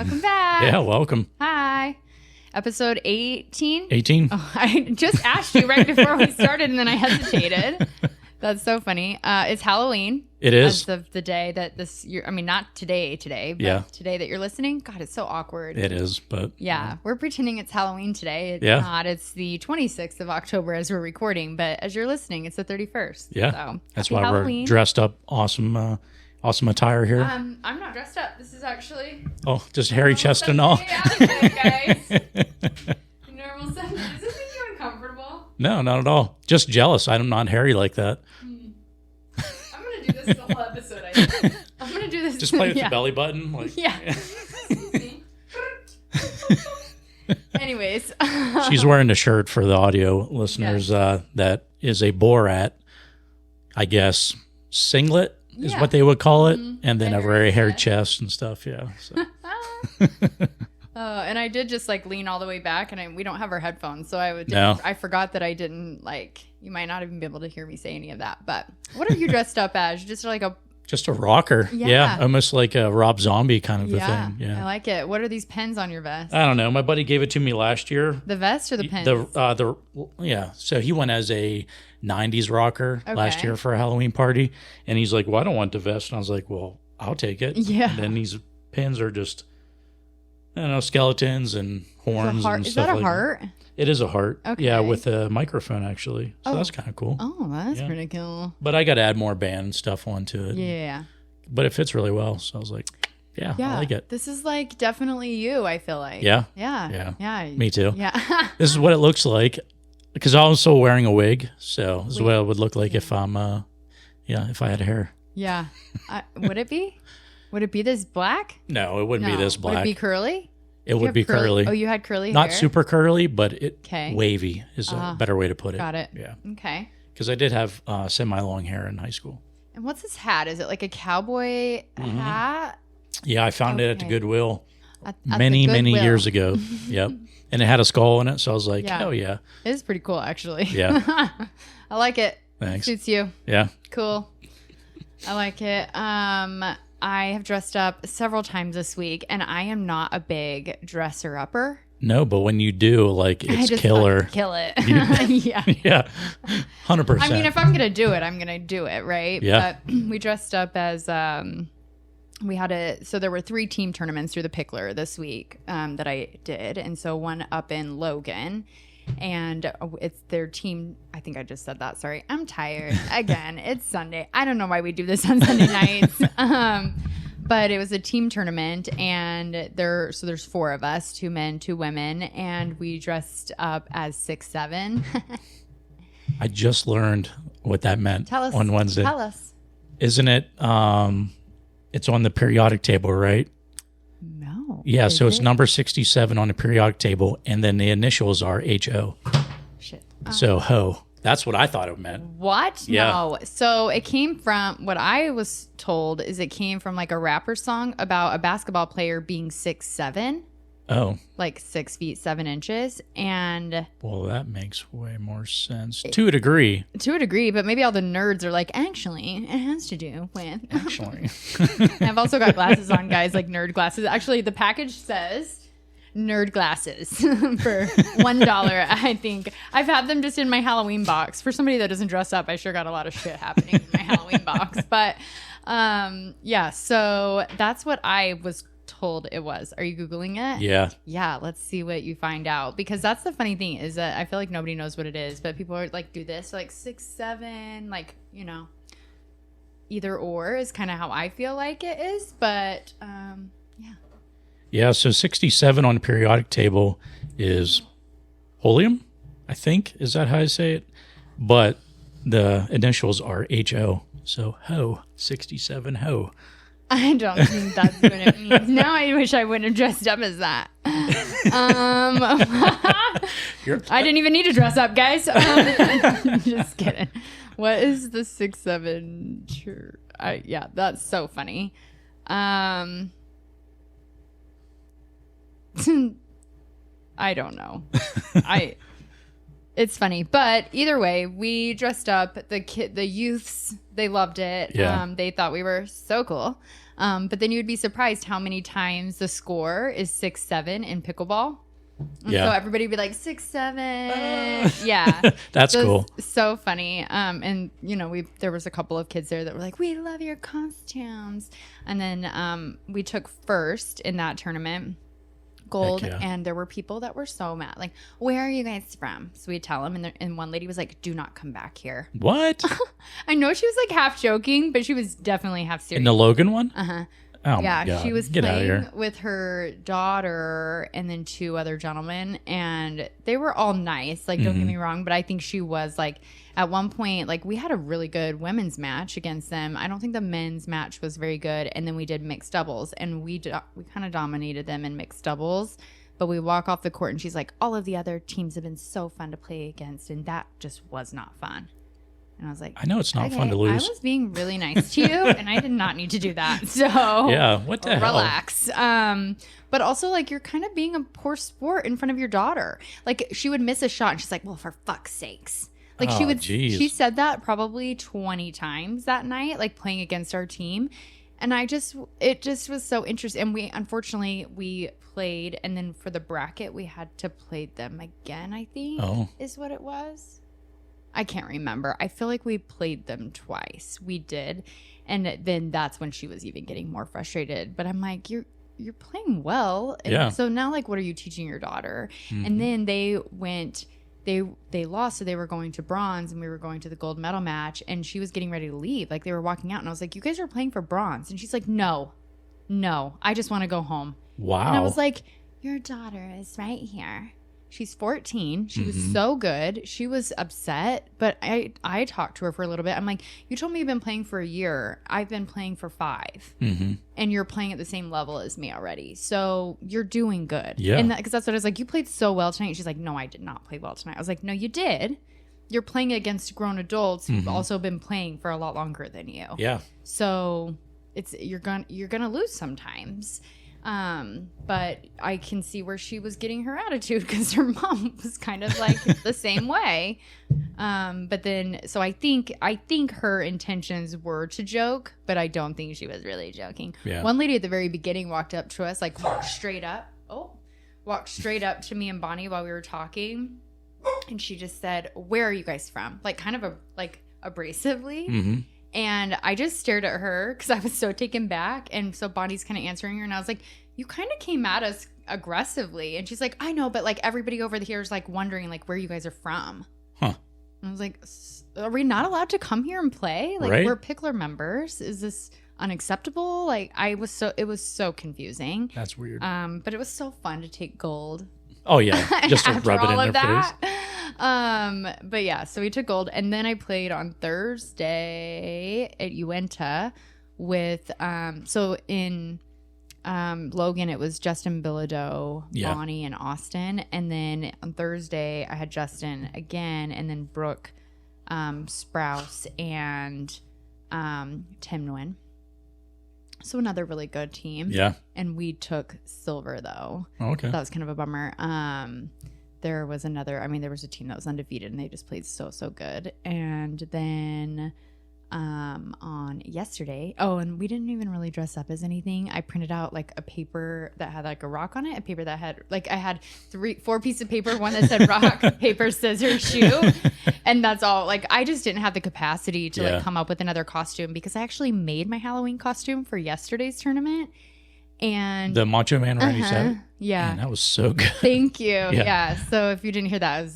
Welcome back. Yeah, welcome. Hi. Episode 18? 18. Oh, I just asked you right before we started and then I hesitated. That's so funny. It's Halloween. It is. As of the day that this year, I mean, not today, but today that you're listening. God, it's so awkward. It is, but. Yeah, we're pretending it's Halloween today. It's Yeah. not. It's the 26th of October as we're recording, but as you're listening, it's the 31st. Yeah. So, that's happy why Halloween. we're dressed up. Awesome attire here. I'm not dressed up. This is actually. Oh, just hairy chest and all. Guys. Normal Sunday. Does this make you uncomfortable? No, not at all. Just jealous. I'm not hairy like that. I'm going to do this the whole episode, I think. I'm going to do this. Just play with the belly button. Yeah. Anyways. She's wearing a shirt for the audio listeners that is a Borat, I guess, singlet is what they would call it. Mm-hmm. And then a very hairy chest and stuff. Yeah. So. And I did just lean all the way back, and we don't have our headphones, so I forgot that I didn't you might not even be able to hear me say any of that. But what are you dressed up as? Just a rocker. Yeah. Almost like a Rob Zombie kind of a thing. Yeah. I like it. What are these pens on your vest? I don't know. My buddy gave it to me last year. The vest or the pens? So he went as a 90s rocker last year for a Halloween party, and he's like, well, I don't want the vest. And I was like, well, I'll take it. Yeah. And then these pins are just, I don't know, skeletons and horns and stuff. Is that a heart? It is a heart. Okay. Yeah, with a microphone, actually. So that's kind of cool. Oh, that's pretty cool. But I got to add more band stuff onto it. Yeah. But it fits really well. So I was like, I like it. This is definitely you, I feel like. Yeah. Yeah. Me too. Yeah. This is what it looks like. Because I'm also wearing a wig. So this is what it would look like if I'm, if I had hair. Yeah. Would it be? Would it be this black? No, it wouldn't be this black. Would it be curly? It would be curly. Oh, you had curly hair? Not super curly, but wavy is a better way to put it. Got it. Yeah. Okay. Because I did have semi-long hair in high school. And what's this hat? Is it like a cowboy hat? Yeah, I found it at the Goodwill At many Goodwill. years ago. Yep. And it had a skull in it, so I was like, oh, yeah. It is pretty cool, actually. Yeah. I like it. Thanks. Suits you. Yeah. Cool. I like it. I have dressed up several times this week, and I am not a big dresser-upper. No, but when you do, it's killer. Kill it. Yeah. Yeah. 100%. I mean, if I'm going to do it, I'm going to do it, right? Yeah. But we dressed up as, so there were 3 team tournaments through the Pickler this week that I did. And so one up in Logan. And it's their team. I think I just said that. Sorry. I'm tired. Again, it's Sunday. I don't know why we do this on Sunday nights. But it was a team tournament, and there's 4 of us, 2 men, 2 women, and we dressed up as 6'7". I just learned what that meant on Wednesday. Tell us. Isn't it? It's on the periodic table, right? No. Yeah, so it's number 67 on the periodic table, and then the initials are HO. Shit. So ho. That's what I thought it meant. What? Yeah. No. So it came from, what I was told is it came from a rapper song about a basketball player being 6'7". Oh. 6 feet 7 inches. And well, that makes way more sense. To a degree. To a degree, but maybe all the nerds are actually, it has to do with. Actually. I've also got glasses on, guys, nerd glasses. Actually, the package says nerd glasses for $1. I think I've had them just in my Halloween box. For somebody that doesn't dress up, I sure got a lot of shit happening in my Halloween box. But so that's what I was told it was. Are you Googling it? Yeah. Yeah, let's see what you find out, because that's the funny thing is that I feel like nobody knows what it is, but people are do this 6'7", either or is kind of how I feel like it is. But yeah, so 67 on the periodic table is holium, I think. Is that how I say it? But the initials are HO. So ho, 67 ho. I don't think that's what it means. Now I wish I wouldn't have dressed up as that. I didn't even need to dress up, guys. Just kidding. What is the 6'7"? Yeah, that's so funny. I don't know. It's funny. But either way, we dressed up. The youths, they loved it. Yeah. They thought we were so cool. But then you would be surprised how many times the score is 6-7 in pickleball. And so everybody would be like 6-7. Yeah. That's cool. So funny. And there was a couple of kids there that were like, we love your costumes. And then we took first in that tournament, gold. And there were people that were so mad. Like, where are you guys from? So we tell them. And one lady was like, do not come back here. What? I know she was like half joking, but she was definitely half serious. In the Logan one? Uh-huh. Oh yeah, my God. she was Get out of playing here. with her daughter and then 2 other gentlemen, and they were all nice. Like, don't get me wrong, but I think she was like, at one point, like, we had a really good women's match against them. I don't think the men's match was very good, and then we did mixed doubles, and we kind of dominated them in mixed doubles. But we walk off the court, and she's like, all of the other teams have been so fun to play against, and that just was not fun. And I was like, I know it's not fun to lose. I was being really nice to you, and I did not need to do that. So yeah, what the hell? Relax. But also, like, you're kind of being a poor sport in front of your daughter. Like, she would miss a shot, and she's like, well, for fuck's sakes. Like, she said that probably 20 times that night, like, playing against our team. And it just was so interesting. And unfortunately, we played, and then for the bracket, we had to play them again, I think, is what it was. I can't remember. I feel like we played them twice. We did. And then that's when she was even getting more frustrated. But I'm like, you're playing well. And so now, like, what are you teaching your daughter? And then they lost, so they were going to bronze, and we were going to the gold medal match, and she was getting ready to leave. Like, they were walking out, and I was like, you guys are playing for bronze. And she's like, no, I just want to go home. Wow. And I was like, your daughter is right here. She's 14. She was so good. She was upset, but I talked to her for a little bit. I'm like, you told me you've been playing for a year. I've been playing for 5. And you're playing at the same level as me already. So you're doing good. Yeah. And because that's what I was like, you played so well tonight. She's like, no, I did not play well tonight. I was like, no, you did. You're playing against grown adults who've also been playing for a lot longer than you. Yeah. So you're gonna lose sometimes. But I can see where she was getting her attitude because her mom was kind of like the same way. But then, so I think her intentions were to joke, but I don't think she was really joking. Yeah. One lady at the very beginning walked up to us, like walked straight up to me and Bonnie while we were talking. And she just said, where are you guys from? Like kind of abrasively. And I just stared at her because I was so taken back. And so Bonnie's kind of answering her. And I was like, you kind of came at us aggressively. And she's like, I know, but like everybody over here is like wondering like where you guys are from. Huh. And I was like, are we not allowed to come here and play? Like we're Pickler members. Is this unacceptable? Like it was so confusing. That's weird. But it was so fun to take gold. Oh yeah, just to rub it in their face. But yeah, so we took gold, and then I played on Thursday at Uinta with so in Logan it was Justin Bilodeau, Bonnie, and Austin, and then on Thursday I had Justin again, and then Brooke Sprouse and Tim Nguyen. So another really good team. Yeah. And we took silver though. Oh, okay. That was kind of a bummer. There was a team that was undefeated and they just played so good. And then on yesterday, and we didn't even really dress up as anything. I printed out like a paper that had like a rock on it, a paper that had like, I had 4 pieces of paper, one that said rock, paper, scissors, shoe. And that's all. Like, I just didn't have the capacity to like come up with another costume because I actually made my Halloween costume for yesterday's tournament. And the Macho Man Randy Savage. Yeah. Man, that was so good. Thank you. Yeah. So if you didn't hear that, it was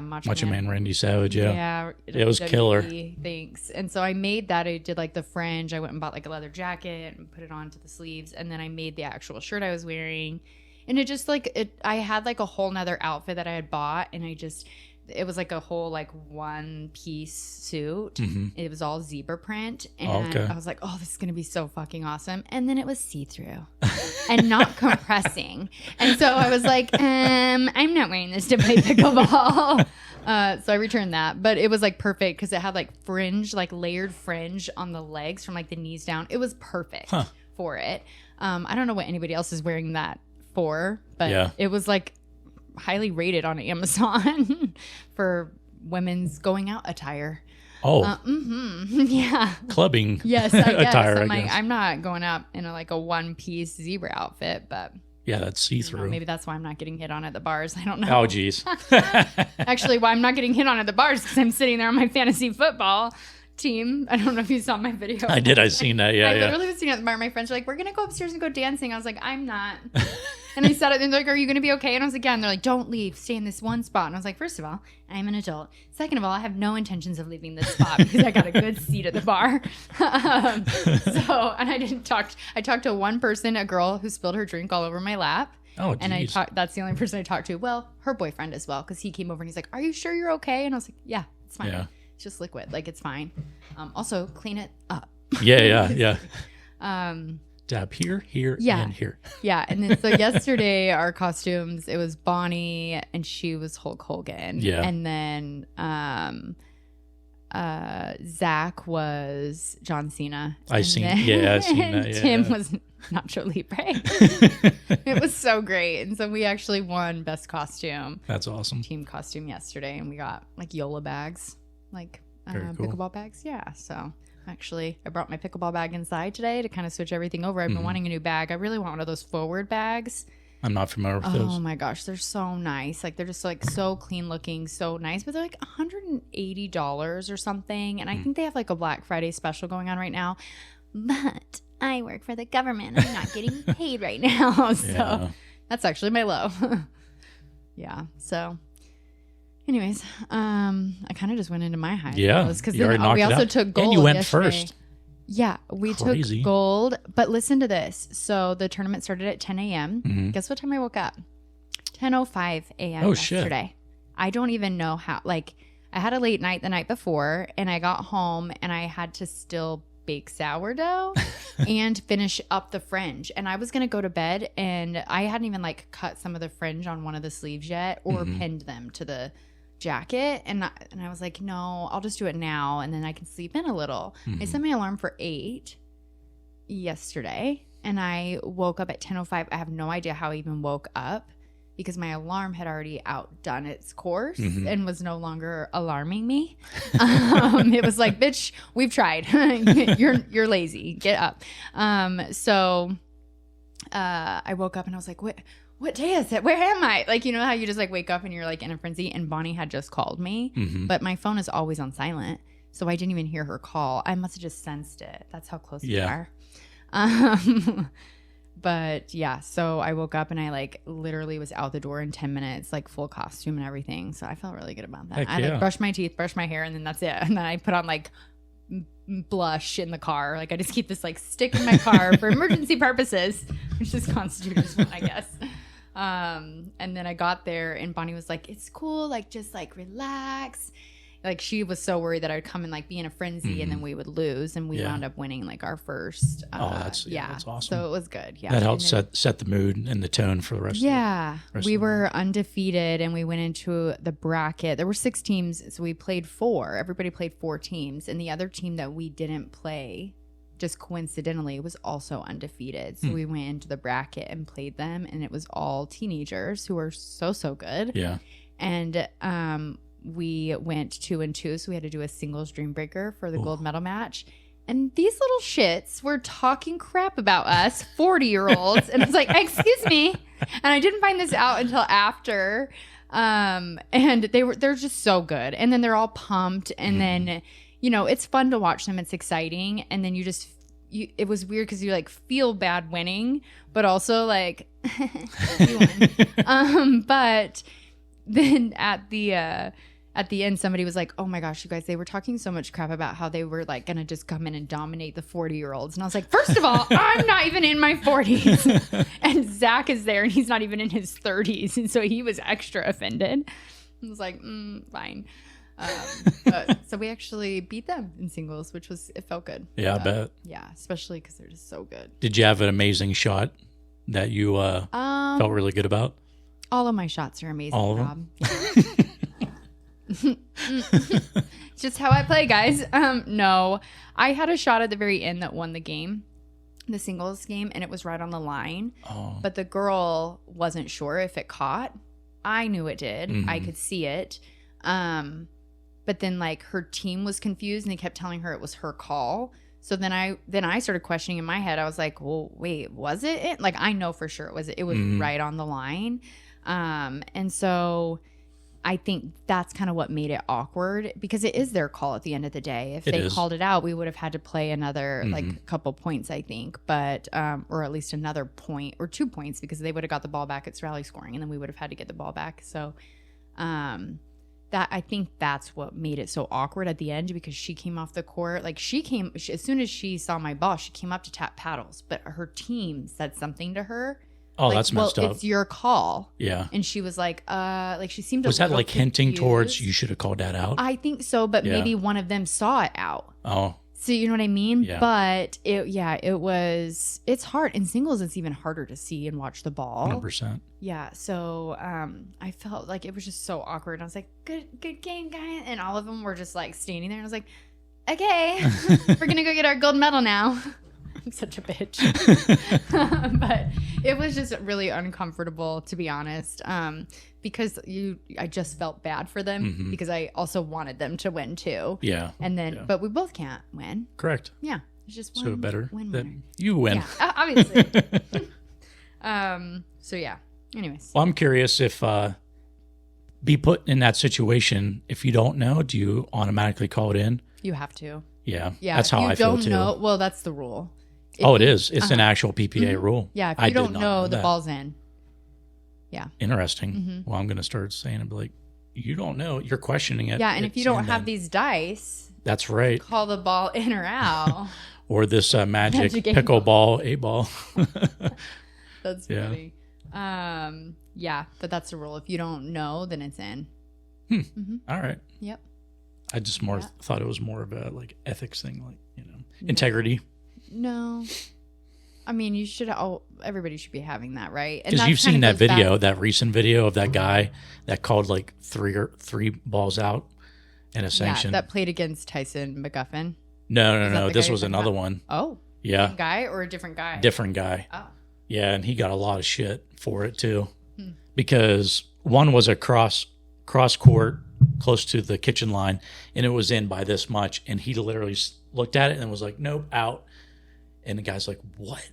Macho Man Randy Savage. Yeah. Yeah. It was killer. Thanks. And so I made that. I did like the fringe. I went and bought like a leather jacket and put it onto the sleeves. And then I made the actual shirt I was wearing. And it just like I had like a whole nother outfit that I had bought, and it was like a whole like one piece suit. It was all zebra print, and I was like, oh, this is gonna be so fucking awesome. And then it was see-through and not compressing, and so I was like, I'm not wearing this to play pickleball. So I returned that, but it was like perfect because it had like fringe, like layered fringe on the legs from like the knees down. It was perfect for it. I don't know what anybody else is wearing that for, but it was like highly rated on Amazon for women's going out attire. Oh, yeah. Clubbing Yes, I guess. attire, I'm I like, guess. I'm not going out in a one-piece zebra outfit, but Yeah, that's see-through. maybe that's why I'm not getting hit on at the bars. I don't know. Oh, geez. Actually, why I'm not getting hit on at the bars because I'm sitting there on my fantasy football team. I don't know if you saw my video. I did. I seen that. Yeah, I yeah. literally was sitting at the bar. My friends were like, we're going to go upstairs and go dancing. I was like, I'm not. And I said it, and they're like, are you going to be okay? And I was like, yeah. And they're like, don't leave. Stay in this one spot. And I was like, first of all, I'm an adult. Second of all, I have no intentions of leaving this spot because I got a good seat at the bar. And I didn't talk. I talked to one person, a girl who spilled her drink all over my lap. Oh, and geez. that's the only person I talked to. Well, her boyfriend as well, because he came over and he's like, are you sure you're okay? And I was like, yeah, it's fine. Yeah. It's just liquid. Like, it's fine. Also, clean it up. Yeah. Um, Dab here, Yeah. and here. Yeah. And then so yesterday, our costumes, it was Bonnie and she was Hulk Hogan. Yeah. And then Zach was John Cena. I've seen that. Yeah. Tim was Nacho Libre. It was so great. And so we actually won best costume. That's awesome. Team costume yesterday, and we got like Yola bags, like Very cool. pickleball bags. Yeah. So actually, I brought my pickleball bag inside today to kind of switch everything over. I've been wanting a new bag. I really want one of those forward bags. I'm not familiar with Oh those. my gosh, they're so nice. Like, they're just like so clean looking, so nice. But they're like $180 or something. And I think they have like a Black Friday special going on right now. But I work for the government. I'm not getting paid right now. So Yeah. that's actually my low. Yeah. So anyways, I kind of just went into my high. Yeah, Because you already knocked we it also out. took gold. And you went yesterday. first. Yeah, we Crazy. took gold. But listen to this. So the tournament started at 10 a.m. Guess what time I woke up? 10:05 a.m. Oh, shit. yesterday. I don't even know how. Like, I had a late night the night before, and I got home, and I had to still bake sourdough and finish up the fringe. And I was going to go to bed, and I hadn't even, like, cut some of the fringe on one of the sleeves yet or pinned them to the jacket. And I was like, no, I'll just do it now, and then I can sleep in a little. I set my alarm for 8 yesterday, and I woke up at 10:05. I have no idea how I even woke up because my alarm had already outdone its course and was no longer alarming me. It was like, bitch, we've tried. You're lazy. Get up. So I woke up and I was like, what day is it? Where am I? Like, you know how you just like wake up and you're like in a frenzy, and Bonnie had just called me, but my phone is always on silent. So I didn't even hear her call. I must have just sensed it. That's how close we are. But yeah, so I woke up and I like literally was out the door in 10 minutes, like full costume and everything. So I felt really good about that. Heck I yeah. like brushed my teeth, brushed my hair, and then that's it. And then I put on like blush in the car. Like, I just keep this like stick in my car for emergency purposes, which just constitutes one, I guess. And then I got there and Bonnie was like, it's cool. Like, just like relax. Like, she was so worried that I'd come and like be in a frenzy and then we would lose. And we wound up winning like our first. That's awesome. So it was good. Yeah. That helped And then- set the mood and the tone for the rest yeah, rest we of the were undefeated and we went into the bracket. There were 6 teams, so we played 4. Everybody played 4 teams, and the other team that we didn't play, just coincidentally, was also undefeated. So we went into the bracket and played them, and it was all teenagers who were so good. Yeah. And we went 2-2, so we had to do a singles dream breaker for the gold medal match. And these little shits were talking crap about us, 40-year-olds. And I was like, excuse me. And I didn't find this out until after. And they're just so good. And then they're all pumped. And then, you know, it's fun to watch them. It's exciting. And then it was weird because you like feel bad winning, but also like, you won. But then at the end, somebody was like, oh my gosh, you guys, they were talking so much crap about how they were like going to just come in and dominate the 40-year-olds. And I was like, first of all, I'm not even in my 40s. And Zach is there and he's not even in his 30s. And so he was extra offended. I was like, fine. So we actually beat them in singles, it felt good. Yeah, I bet. Yeah, especially because they're just so good. Did you have an amazing shot that you felt really good about? All of my shots are amazing, All of Rob. them? Yeah. It's just how I play, guys. No, I had a shot at the very end that won the game, the singles game, and it was right on the line. Oh. But the girl wasn't sure if it caught I knew it did. I could see it. But then like her team was confused and they kept telling her it was her call. So then I started questioning in my head. I was like, well, wait, was it? Like, I know for sure it was right on the line. And so I think that's kind of what made it awkward, because it is their call at the end of the day. If they called it out, we would have had to play another like couple points, I think, but or at least another point or 2 points, because they would have got the ball back. It's rally scoring, and then we would have had to get the ball back. So that, I think that's what made it so awkward at the end, because she came off the court. Like as soon as she saw my ball, she came up to tap paddles, but her team said something to her. Oh, like, that's messed up. It's your call. Yeah. And she was like she seemed to Was that like confused. hinting towards you should have called that out? I think so, but maybe one of them saw it out. Oh. So you know what I mean? Yeah. But it's hard. In singles, it's even harder to see and watch the ball. 100%. Yeah. So I felt like it was just so awkward. I was like, good game, guys. And all of them were just like standing there. And I was like, okay, we're going to go get our gold medal now. I'm such a bitch. But it was just really uncomfortable, to be honest, because I just felt bad for them, because I also wanted them to win too. Yeah. And then, but we both can't win. Correct. Yeah. It's just so better win that you win. Yeah, obviously. So yeah. Anyways. Well, I'm curious if be put in that situation. If you don't know, do you automatically call it in? You have to. Yeah. Yeah. That's how I feel too. Know, well, that's the rule. It is. It's an actual PPA rule. Yeah. If you don't know, the ball's in. Yeah. Interesting. Well, I'm going to start saying it, like, you don't know. You're questioning it. Yeah. And if you don't have these dice. That's right. Call the ball in or out. Or this magic pickleball 8-ball. That's funny. Yeah. But that's the rule. If you don't know, then it's in. All right. Yep. I just thought it was more of a like ethics thing, like, integrity. No. I mean, everybody should be having that, right? Because you've seen that video, that recent video of that guy that called like three balls out in a sanction. Yeah, that played against Tyson McGuffin. No. This was another one. Oh. Yeah. Same guy or a different guy? Different guy. Oh. Yeah, and he got a lot of shit for it too. Because one was a cross court close to the kitchen line, and it was in by this much, and he literally looked at it and was like, nope, out. And the guy's like, what?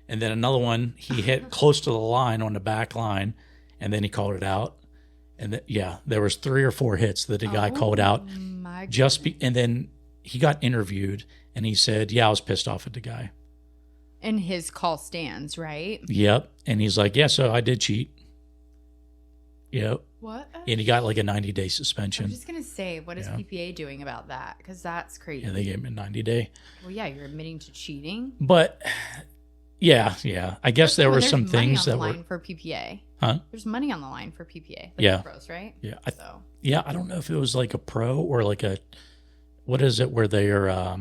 And then another one, he hit close to the line on the back line, and then he called it out. And there was 3 or 4 hits that the guy called out. And then he got interviewed, and he said, yeah, I was pissed off at the guy. And his call stands, right? Yep. And he's like, yeah, so I did cheat. Yep. What? And he got like a 90-day suspension. I'm just going to say, what is PPA doing about that? Because that's crazy. Yeah, they gave him a 90-day. Well, yeah, you're admitting to cheating. But, yeah. I guess there were some things that were... There's money on the line for PPA. Huh? There's money on the line for PPA. Yeah. Pros, right? Yeah. I don't know if it was like a pro or like a... What is it where they're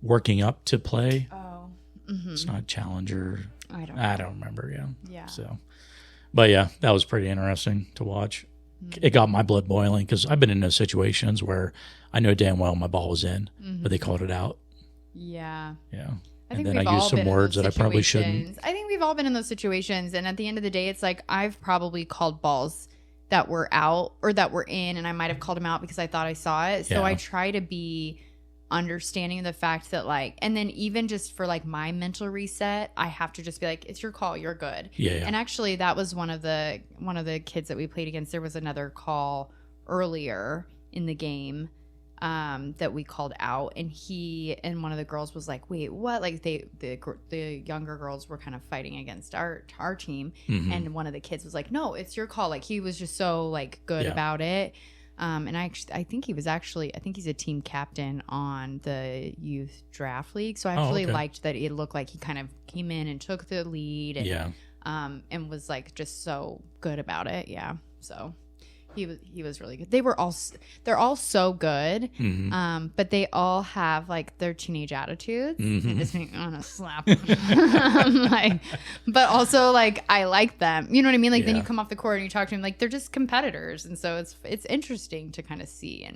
working up to play? Oh. It's not Challenger. I don't remember, Yeah. So... But yeah, that was pretty interesting to watch. It got my blood boiling because I've been in those situations where I know damn well my ball was in, but they called it out. Yeah. Yeah. And then I used some words that I probably shouldn't. I think we've all been in those situations. And at the end of the day, it's like I've probably called balls that were out or that were in, and I might have called them out because I thought I saw it. So I try to be understanding the fact that and then even just for like my mental reset, I have to just be like, it's your call, you're good. Yeah. And actually that was one of the kids that we played against. There was another call earlier in the game that we called out, and he and one of the girls was like, wait, what? Like the younger girls were kind of fighting against our team, and one of the kids was like, no, it's your call. Like he was just so like good about it. And I think he's a team captain on the youth draft league. So I actually liked that it looked like he kind of came in and took the lead and, and was like just so good about it. Yeah. So he was really good. They're all so good. But they all have like their teenage attitudes. It just makes me want to slap them. Like, but also like I like them. You know what I mean? Like then you come off the court and you talk to them like they're just competitors, and so it's interesting to kind of see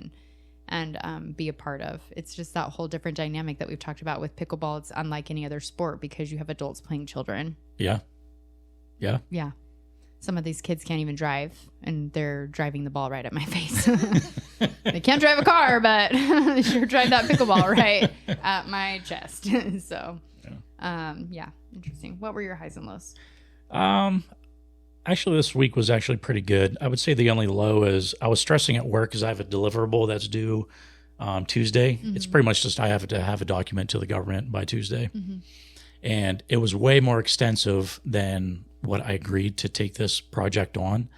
and be a part of. It's just that whole different dynamic that we've talked about with pickleball. It's unlike any other sport because you have adults playing children. Yeah. some of these kids can't even drive, and they're driving the ball right at my face. They can't drive a car, but they sure drive that pickleball right at my chest. So, yeah, interesting. What were your highs and lows? Actually, this week was actually pretty good. I would say the only low is I was stressing at work because I have a deliverable that's due Tuesday. Mm-hmm. It's pretty much just I have to have a document to the government by Tuesday. Mm-hmm. And it was way more extensive than what I agreed to take this project on,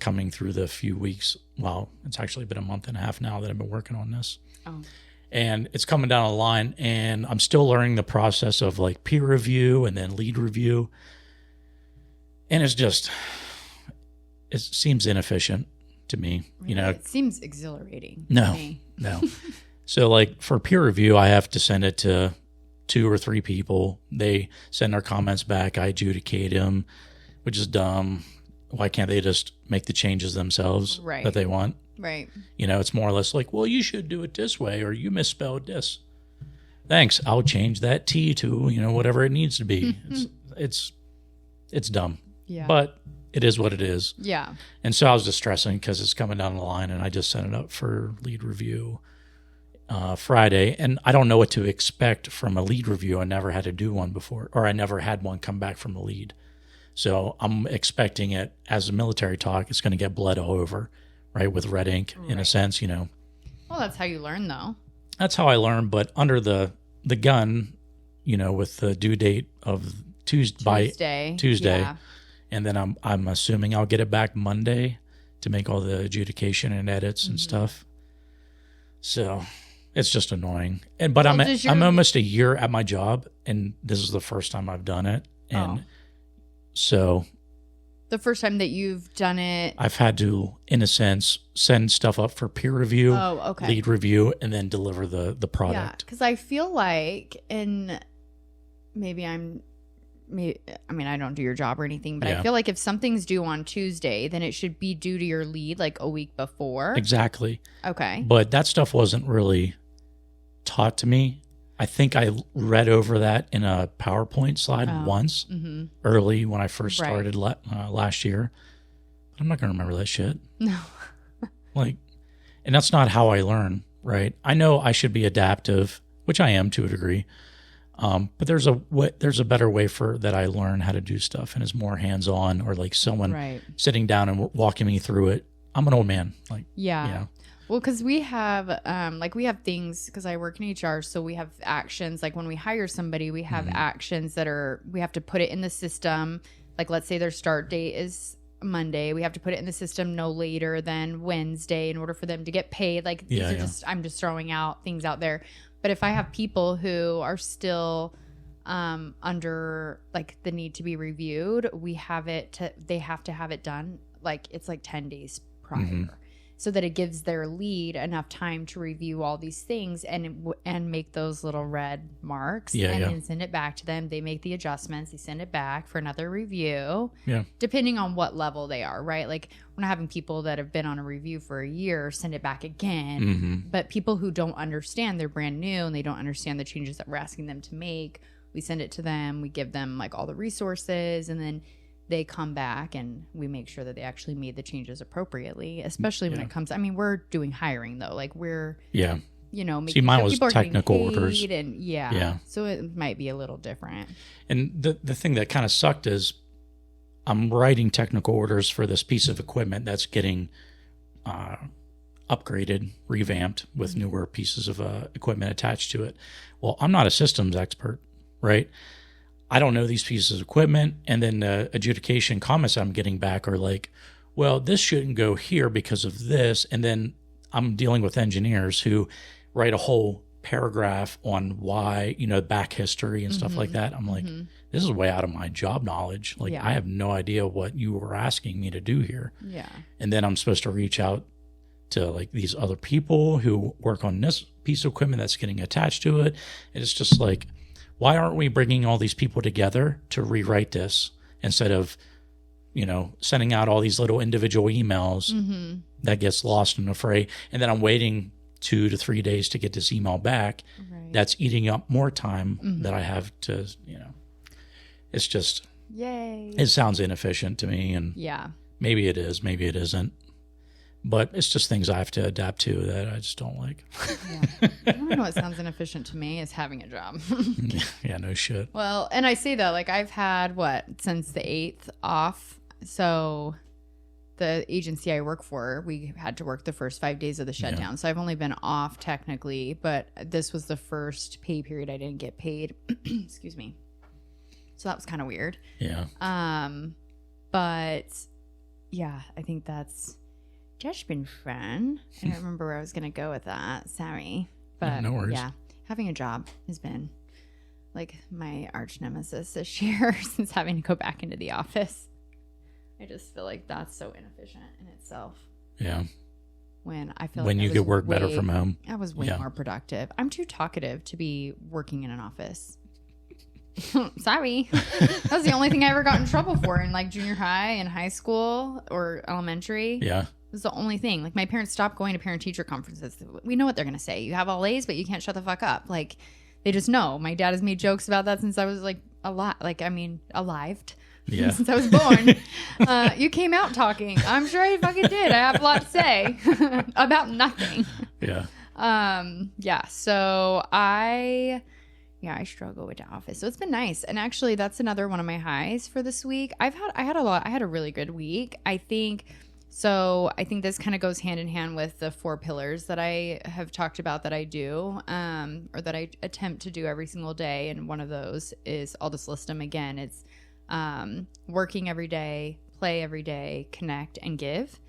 coming through the few weeks. Well, it's actually been a month and a half now that I've been working on this. Oh. And it's coming down the line, and I'm still learning the process of like peer review and then lead review. And it seems inefficient to me. Really? You know, it seems exhilarating. No. So like for peer review, I have to send it to 2 or 3 people. They send their comments back. I adjudicate them, which is dumb. Why can't they just make the changes themselves that they want? Right. You know, it's more or less like, well, you should do it this way, or you misspelled this. Thanks. I'll change that T to, you know, whatever it needs to be. It's dumb. Yeah. But it is what it is. Yeah. And so I was just stressing because it's coming down the line, and I just sent it up for lead review Friday, and I don't know what to expect from a lead review. I never had to do one before, or I never had one come back from a lead. So I'm expecting it as a military talk. It's going to get bled all over, right, with red ink in a sense, you know. Well, that's how you learn, though. That's how I learn, but under the gun, you know, with the due date of Tuesday, yeah. And then I'm assuming I'll get it back Monday to make all the adjudication and edits and stuff. So it's just annoying. But I'm almost a year at my job, and this is the first time I've done it. And so the first time that you've done it, I've had to, in a sense, send stuff up for peer review, lead review, and then deliver the product. Yeah, because I feel like, I don't do your job or anything, but I feel like if something's due on Tuesday, then it should be due to your lead like a week before. Exactly. Okay. But that stuff wasn't really taught to me. I think I read over that in a PowerPoint slide once early when I first started last year. But I'm not going to remember that shit. No. And that's not how I learn, right? I know I should be adaptive, which I am to a degree. But there's a better way that I learn how to do stuff, and it's more hands-on, or like someone sitting down and walking me through it. I'm an old man. Well, because we have things, because I work in HR, so we have actions. Like when we hire somebody, we have actions we have to put it in the system. Like let's say their start date is Monday. We have to put it in the system no later than Wednesday in order for them to get paid. Like these are I'm just throwing out things out there. But if I have people who are still under like the need to be reviewed, they have to have it done. Like it's like 10 days prior. So that it gives their lead enough time to review all these things and make those little red marks then send it back to them. They make the adjustments. They send it back for another review, depending on what level they are, right? Like we're not having people that have been on a review for a year send it back again. But people who don't understand, they're brand new and they don't understand the changes that we're asking them to make, we send it to them. We give them like all the resources, and then they come back and we make sure that they actually made the changes appropriately, especially when it comes, we're doing hiring though. Like we're, making mine sure was people are technical getting paid orders. And so it might be a little different. And the thing that kind of sucked is I'm writing technical orders for this piece of equipment that's getting upgraded, revamped with newer pieces of equipment attached to it. Well, I'm not a systems expert, right? I don't know these pieces of equipment, and then the adjudication comments I'm getting back are like, well, this shouldn't go here because of this. And then I'm dealing with engineers who write a whole paragraph on why, back history and stuff like that. I'm like, this is way out of my job knowledge. Like, I have no idea what you were asking me to do here. Yeah. And then I'm supposed to reach out to like these other people who work on this piece of equipment that's getting attached to it. And it's just like, why aren't we bringing all these people together to rewrite this instead of, sending out all these little individual emails that gets lost in the fray? And then I'm waiting 2 to 3 days to get this email back. Right. That's eating up more time that I have to, it's just, Yay. It sounds inefficient to me, and Yeah. maybe it is, maybe it isn't. But it's just things I have to adapt to that I just don't like. Yeah. I don't know what sounds inefficient to me is having a job. Yeah, no shit. Well, and I say that, like, I've had, since the 8th off. So the agency I work for, we had to work the first 5 days of the shutdown. Yeah. So I've only been off technically, but this was the first pay period I didn't get paid. Excuse me. So that was kind of weird. Yeah. But yeah, I think that's just been fun. I don't remember where I was going to go with that. Sorry. But no worries. Yeah, having a job has been like my arch nemesis this year since having to go back into the office. I just feel like that's so inefficient in itself. Yeah. When I feel when like you could work better from home. I was way more productive. I'm too talkative to be working in an office. Sorry. That was the only thing I ever got in trouble for in like junior high and high school or elementary. Yeah. It was the only thing. Like my parents stopped going to parent-teacher conferences. We know what they're going to say. You have all A's, but you can't shut the fuck up. Like they just know. My dad has made jokes about that since I was like alive. Yeah. Since I was born. You came out talking. I'm sure I fucking did. I have a lot to say about nothing. Yeah. Yeah. So I struggle with the office. So it's been nice. And actually that's another one of my highs for this week. I had a really good week. I think this kind of goes hand in hand with the 4 pillars that I have talked about that I do, or that I attempt to do every single day. And one of those is, I'll just list them again. It's working every day, play every day, connect, and give.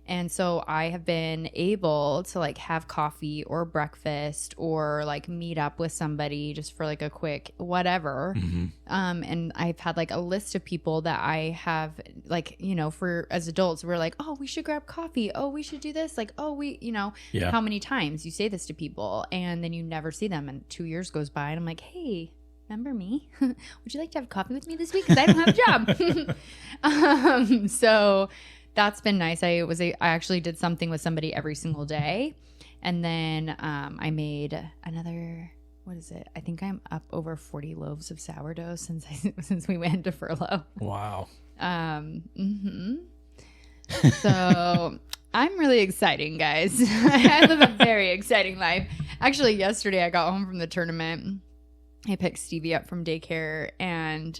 And so I have been able to like have coffee or breakfast or like meet up with somebody just for like a quick whatever. Mm-hmm. And I've had like a list of people that I have like, for as adults, we're like, oh, we should grab coffee. Oh, we should do this. Like, oh, how many times you say this to people and then you never see them. And 2 years goes by and I'm like, hey, remember me? Would you like to have coffee with me this week? Because I don't have a job. So that's been nice. I actually did something with somebody every single day. And then I made another, what is it? I think I'm up over 40 loaves of sourdough since we went into furlough. Wow. So I'm really exciting, guys. I live a very exciting life. Actually, yesterday I got home from the tournament. I picked Stevie up from daycare and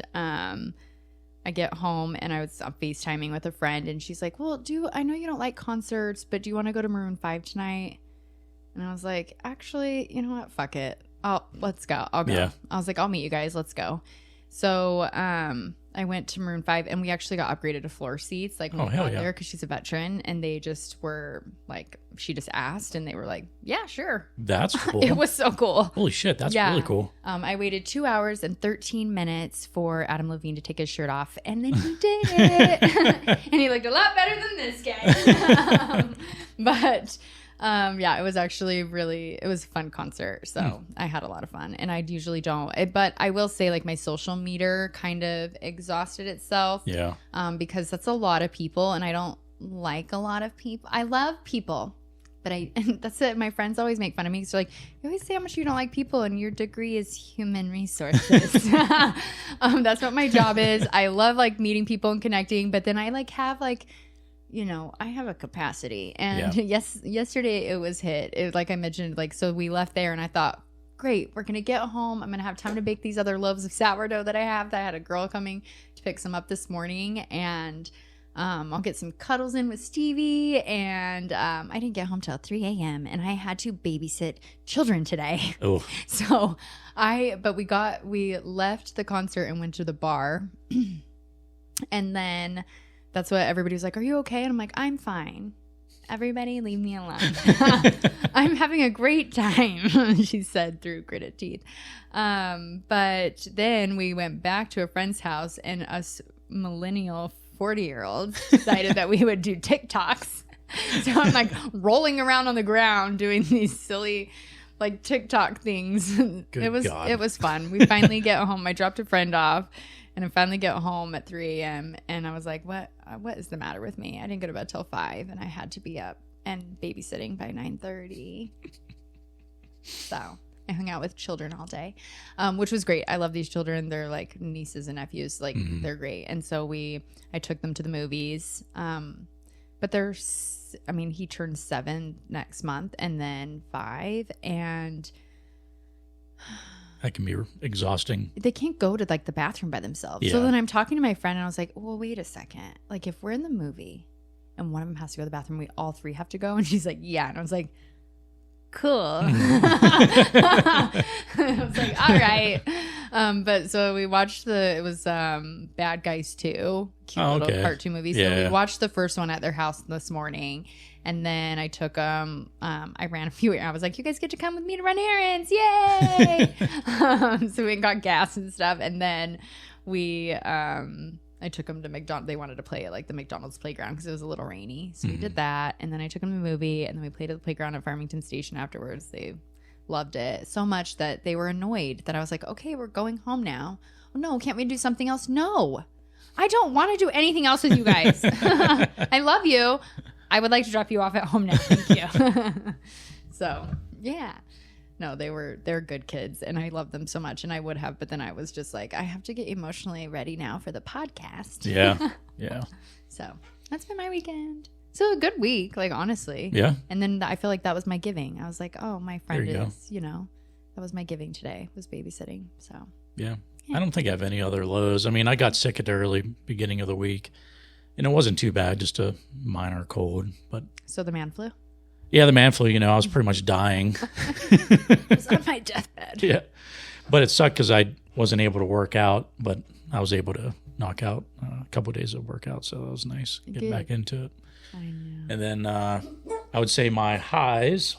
I get home and I was FaceTiming with a friend and she's like, well, I know you don't like concerts, but do you want to go to Maroon 5 tonight? And I was like, actually, you know what? Fuck it. Let's go. I'll go. Yeah. I was like, I'll meet you guys. Let's go. So I went to Maroon 5 and we actually got upgraded to floor seats like when we got there because she's a veteran and they just were like, she just asked and they were like, yeah, sure. That's cool. It was so cool. Holy shit. That's really cool. I waited 2 hours and 13 minutes for Adam Levine to take his shirt off and then he did it. And he looked a lot better than this guy. But it was actually it was a fun concert. So I had a lot of fun and I usually don't, but I will say like my social meter kind of exhausted itself. Yeah. Because that's a lot of people and I don't like a lot of people. I love people, but that's it. My friends always make fun of me. So like, you always say how much you don't like people and your degree is human resources. That's what my job is. I love like meeting people and connecting, but then I like have like, I have a capacity and yesterday it was hit. It, like I mentioned, like, so we left there and I thought, great, we're going to get home. I'm going to have time to bake these other loaves of sourdough that I have. That I had a girl coming to pick some up this morning and I'll get some cuddles in with Stevie and I didn't get home till 3 a.m. and I had to babysit children today. Oh. So we left the concert and went to the bar and then that's what everybody was like, are you okay? And I'm like, I'm fine. Everybody leave me alone. I'm having a great time, she said through gritted teeth. But then we went back to a friend's house and us millennial 40-year-olds decided that we would do TikToks. So I'm like rolling around on the ground doing these silly like TikTok things. It was fun. We finally get home. I dropped a friend off. And I finally get home at 3 a.m. and I was like, what is the matter with me? I didn't go to bed till 5 and I had to be up and babysitting by 9:30. So I hung out with children all day, which was great. I love these children. They're like nieces and nephews. Like they're great. And so I took them to the movies. But he turns 7 next month and then 5. And that can be exhausting. they can't go to like the bathroom by themselves. Yeah. So then I'm talking to my friend and I was like, well, wait a second. Like if we're in the movie and one of them has to go to the bathroom, we all 3 have to go. And she's like, yeah. And I was like, cool. I was like, all right. But so we watched it was Bad Guys 2, cute little cartoon movie. So we watched the first one at their house this morning. And then I took I ran a few. I was like, you guys get to come with me to run errands. Yay. So we got gas and stuff. And then I took them to McDonald's. They wanted to play at like the McDonald's playground because it was a little rainy. So we did that. And then I took them to the movie. And then we played at the playground at Farmington Station afterwards. They loved it so much that they were annoyed that I was like, okay, we're going home now. Oh, no, can't we do something else? No, I don't want to do anything else with you guys. I love you. I would like to drop you off at home now. Thank you. So, yeah. No, they're good kids and I love them so much and I would have, but then I was just like, I have to get emotionally ready now for the podcast. Yeah. Yeah. So that's been my weekend. So a good week, like honestly. Yeah. And then I feel like that was my giving. I was like, oh, my friend is, that was my giving today was babysitting. So yeah. I don't think I have any other lows. I mean, I got sick at the early beginning of the week and it wasn't too bad, just a minor cold, but. So the man flu? Yeah, the man flu, I was pretty much dying. I was on my deathbed. Yeah. But it sucked because I wasn't able to work out, but I was able to knock out a couple of days of workout. So that was nice. Get back into it. I know. And then I would say my highs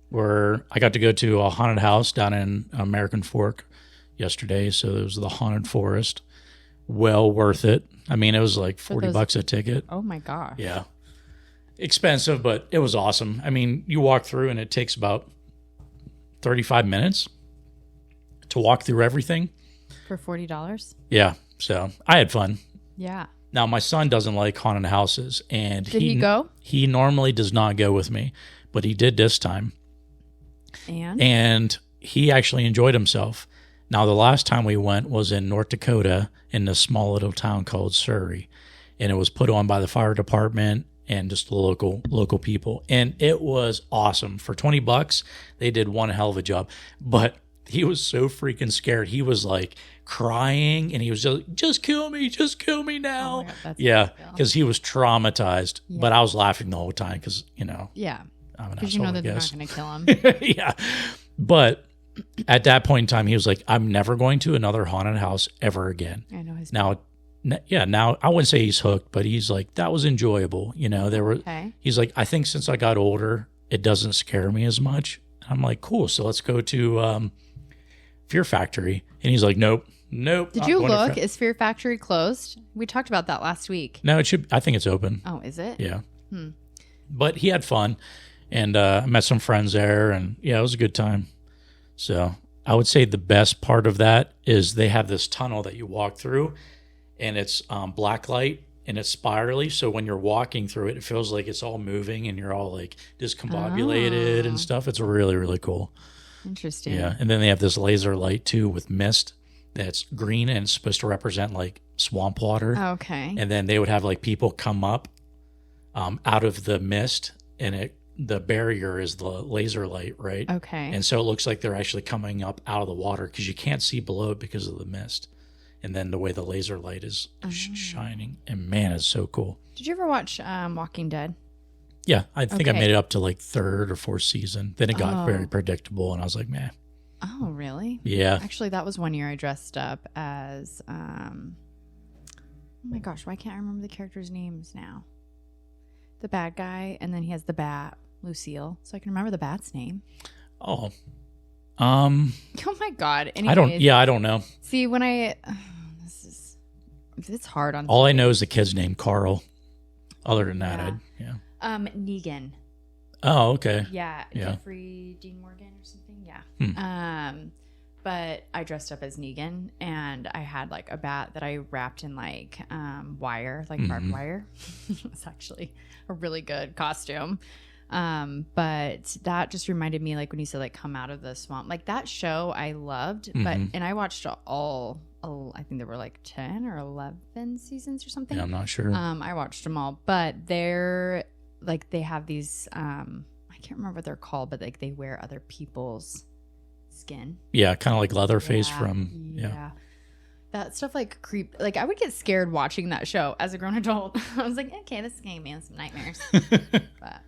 were I got to go to a haunted house down in American Fork yesterday. So it was the Haunted Forest. Well worth it. I mean, it was like $40 a ticket. Oh, my gosh. Yeah. Expensive, but it was awesome. I mean, you walk through and it takes about 35 minutes to walk through everything. For $40? Yeah. So I had fun. Yeah. Now, my son doesn't like haunted houses. And did he go? He normally does not go with me, but he did this time. And he actually enjoyed himself. Now, the last time we went was in North Dakota in this small little town called Surrey. And it was put on by the fire department and just the local people. And it was awesome. For $20, they did one hell of a job. But he was so freaking scared. He was like crying and he was just kill me now. Oh my God, yeah, because he was traumatized. Yeah. But I was laughing the whole time because, yeah, because that they're not going to kill him. Yeah. But at that point in time, he was like, I'm never going to another haunted house ever again. I know his now I wouldn't say he's hooked, but he's like, that was enjoyable. He's like, I think since I got older, it doesn't scare me as much. I'm like, cool. So let's go to Fear Factory. And he's like, nope. Did you look? Is Fear Factory closed? We talked about that last week. No, I think it's open. Oh, is it? Yeah. But he had fun and I met some friends there and yeah, it was a good time. So I would say the best part of that is they have this tunnel that you walk through. And it's black light and it's spirally. So when you're walking through it, it feels like it's all moving and you're all like discombobulated and stuff. It's really, really cool. Interesting. Yeah. And then they have this laser light too with mist that's green and it's supposed to represent like swamp water. Okay. And then they would have like people come up out of the mist and the barrier is the laser light, right? Okay. And so it looks like they're actually coming up out of the water because you can't see below it because of the mist. And then the way the laser light is shining. And man, it's so cool. Did you ever watch Walking Dead? Yeah, I think I made it up to like 3rd or 4th season. Then it got very predictable. And I was like, man. Oh, really? Yeah. Actually, that was one year I dressed up as, oh my gosh, why can't I remember the characters' names now? The bad guy. And then he has the bat, Lucille. So I can remember the bat's name. Oh. Oh my God. Anyways, I don't know. See, when it's hard on. All I know is the kid's name, Carl. Other than that, Negan. Oh, okay. Yeah. Jeffrey Dean Morgan or something. Yeah. But I dressed up as Negan and I had like a bat that I wrapped in like wire, like barbed wire. It was actually a really good costume. But that just reminded me, like when you said like come out of the swamp, like that show I loved, and I watched all, I think there were like 10 or 11 seasons or something. Yeah, I'm not sure. I watched them all, but they're like, they have these, I can't remember what they're called, but like they wear other people's skin. Yeah, kind of like Leatherface from, yeah. That stuff like creep. Like I would get scared watching that show as a grown adult. I was like, okay, this is giving me some nightmares. But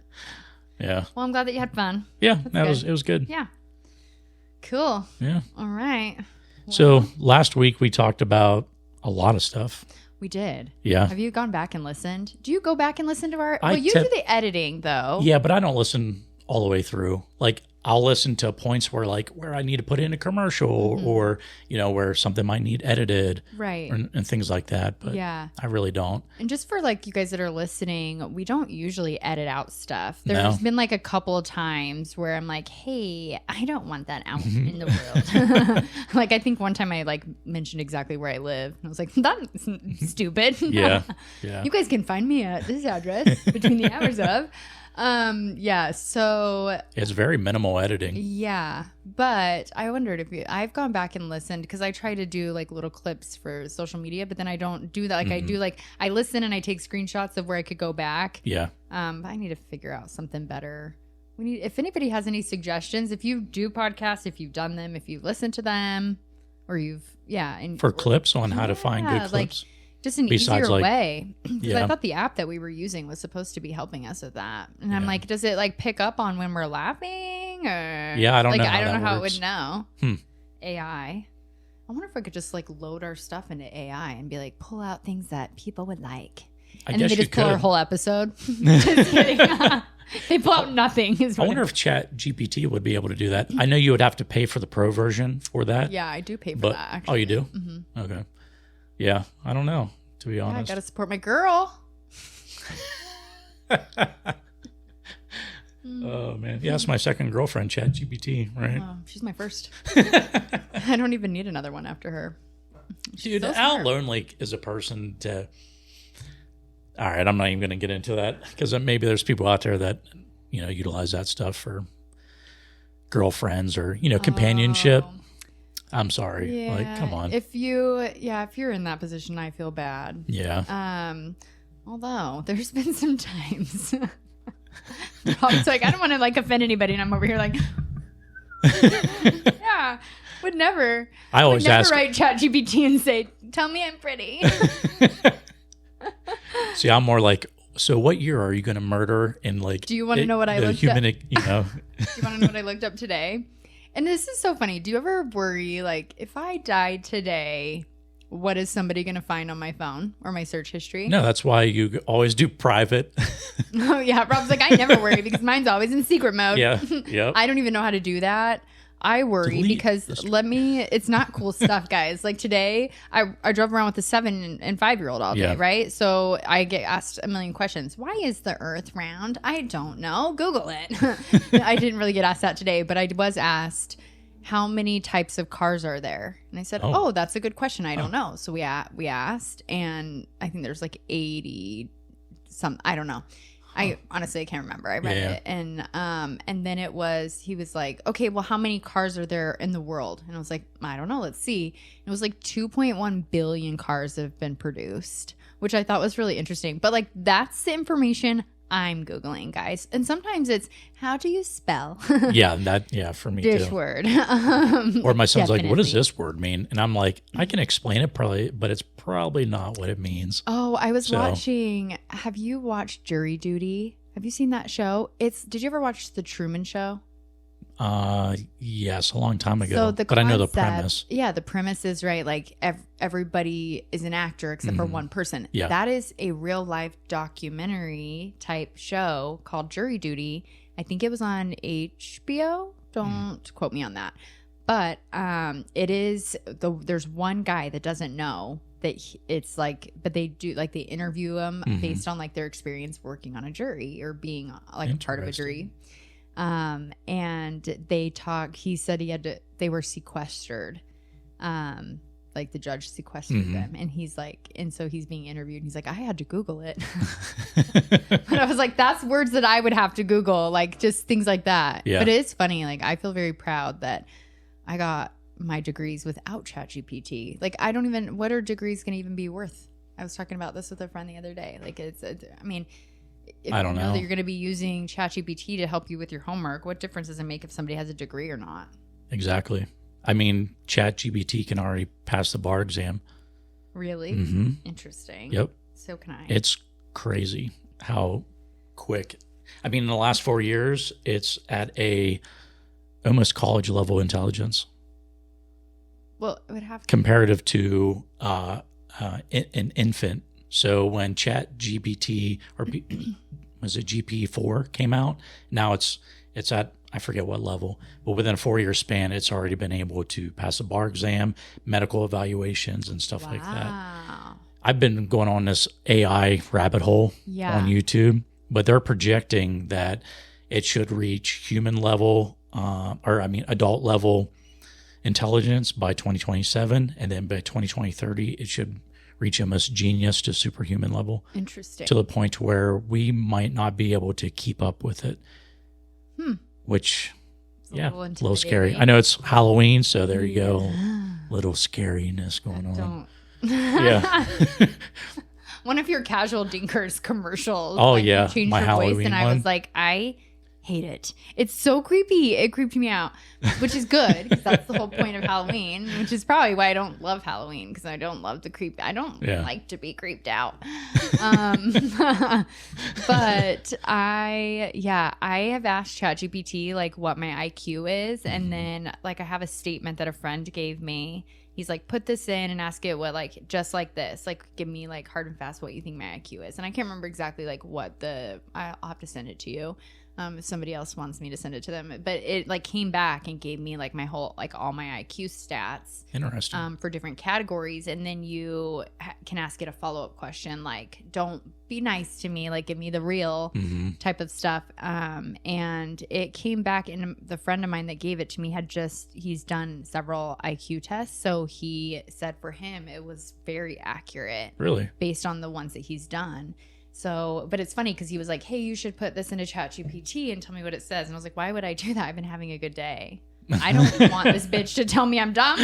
yeah. Well, I'm glad that you had fun. Yeah, it was good. Yeah. Cool. Yeah. All right. Well, so last week we talked about a lot of stuff. We did. Yeah. Have you gone back and listened? Do you go back and listen to our? Well, you do the editing though. Yeah, but I don't listen all the way through. Like I'll listen to points where I need to put in a commercial or, where something might need edited. Right. And things like that. But yeah. I really don't. And just for like you guys that are listening, we don't usually edit out stuff. There's been like a couple of times where I'm like, hey, I don't want that out in the world. Like I think one time I like mentioned exactly where I live. And I was like, that's stupid. Yeah. Yeah. You guys can find me at this address between the hours of. So it's very minimal editing. Yeah, but I wondered if I've gone back and listened because I try to do like little clips for social media, but then I don't do that. Like I do, like I listen and I take screenshots of where I could go back. Yeah. But I need to figure out something better. If anybody has any suggestions, if you do podcasts, if you've done them, if you listen to them, or for clips on how to find good clips. Like, just an Besides, easier way. Because I thought the app that we were using was supposed to be helping us with that. And I'm like, does it like pick up on when we're laughing? Or yeah, I don't know. I don't know how works. it would know. AI. I wonder if I could just like load our stuff into AI and be like, pull out things that people would like. And then they just pull our whole episode. Just kidding. They pull out nothing. I wonder if Chat GPT would be able to do that. I know you would have to pay for the pro version for that. Yeah, I do pay for that, actually. Oh, you do? Mm-hmm. Okay. Yeah, I don't know, to be honest. I got to support my girl. Oh, man. Yeah, it's my second girlfriend, Chat GPT, right? Oh, she's my first. I don't even need another one after her. Dude, how lonely is a person to... All right, I'm not even going to get into that because maybe there's people out there that, utilize that stuff for girlfriends or, companionship. I'm sorry. Yeah. Like, come on. If you're in that position, I feel bad. Yeah. Although there's been some times Rob's like, I don't want to like offend anybody, and I'm over here like, yeah, would never. I always ask, write ChatGPT and say, tell me I'm pretty. See, I'm more like, so what year are you going to murder? And like, do you want to know what I looked up? Do you want to know what I looked up today? And this is so funny. Do you ever worry, like, if I died today, what is somebody going to find on my phone or my search history? No, that's why you always do private. Oh, yeah. Rob's like, I never worry because mine's always in secret mode. Yeah. Yep. I don't even know how to do that. I worry because it's not cool stuff, guys. Like today, I drove around with a 7 and 5-year-old all day, right? So I get asked a million questions. Why is the earth round? I don't know. Google it. I didn't really get asked that today, but I was asked, how many types of cars are there? And I said, oh that's a good question. I don't know. So we asked, and I think there's like 80 some, I don't know. I honestly can't remember. I read it, and then he was like, okay, well, how many cars are there in the world? And I was like, I don't know. Let's see. And it was like 2.1 billion cars have been produced, which I thought was really interesting. But like, that's the information I'm Googling, guys. And sometimes it's, how do you spell? For me dish too. word. Or my son's like, what does this word mean? And I'm like, I can explain it probably, but it's probably not what it means. Oh, I was watching, have you watched Jury Duty? Have you seen that show? Did you ever watch The Truman Show? Yes, a long time ago. But I know the premise. Yeah, the premise is right. Like everybody is an actor except for one person. Yeah. That is a real life documentary type show called Jury Duty. I think it was on HBO. Don't quote me on that. But it is there's one guy that doesn't know that it's like, but they do like they interview him based on like their experience working on a jury or being like a part of a jury. And they talk, he said they were sequestered. like the judge sequestered them, and he's like, and so he's being interviewed, and he's like, I had to Google it. But I was like, that's words that I would have to Google, like just things like that. Yeah. But it is funny. Like I feel very proud that I got my degrees without ChatGPT. Like I don't even, what are degrees going to even be worth? I was talking about this with a friend the other day. Like I mean, if I don't know that you're going to be using ChatGPT to help you with your homework, what difference does it make if somebody has a degree or not? Exactly. I mean, ChatGPT can already pass the bar exam. Really? Mm-hmm. Interesting. Yep. So can I. It's crazy how quick. I mean, in the last 4 years, it's at a almost college level intelligence. Well, it would have to comparative to an infant. So when ChatGPT was it GP4 came out, now it's at, I forget what level, but within a 4-year span, it's already been able to pass a bar exam, medical evaluations, and stuff like that. I've been going on this AI rabbit hole on YouTube, but they're projecting that it should reach human level, adult level intelligence by 2027, and then by 2030, it should reach almost genius to superhuman level. Interesting. To the point where we might not be able to keep up with it. Which, a little scary. I know it's Halloween, so there you go. Little scariness going on. Yeah. One of your Casual Dinkers commercials. Oh, like, yeah. You changed My your Halloween voice, and I one. was like, I hate it. It's so creepy. It creeped me out, which is good because that's the whole point of Halloween, which is probably why I don't love Halloween, because I don't love the creep. I don't like to be creeped out. But I have asked ChatGPT like what my IQ is, and then like I have a statement that a friend gave me. He's like, put this in and ask it what, like, just like this, like, give me like hard and fast what you think my IQ is. And I can't remember exactly like what I'll have to send it to you. If somebody else wants me to send it to them, but it like came back and gave me like my whole, like all my IQ stats. Interesting. For different categories. And then you can ask it a follow-up question. Like, don't be nice to me. Like, give me the real type of stuff. And it came back, and the friend of mine that gave it to me he's done several IQ tests. So he said for him, it was very accurate. Really? Based on the ones that he's done. So, but it's funny because he was like, hey, you should put this into ChatGPT and tell me what it says. And I was like, why would I do that? I've been having a good day. I don't want this bitch to tell me I'm dumb.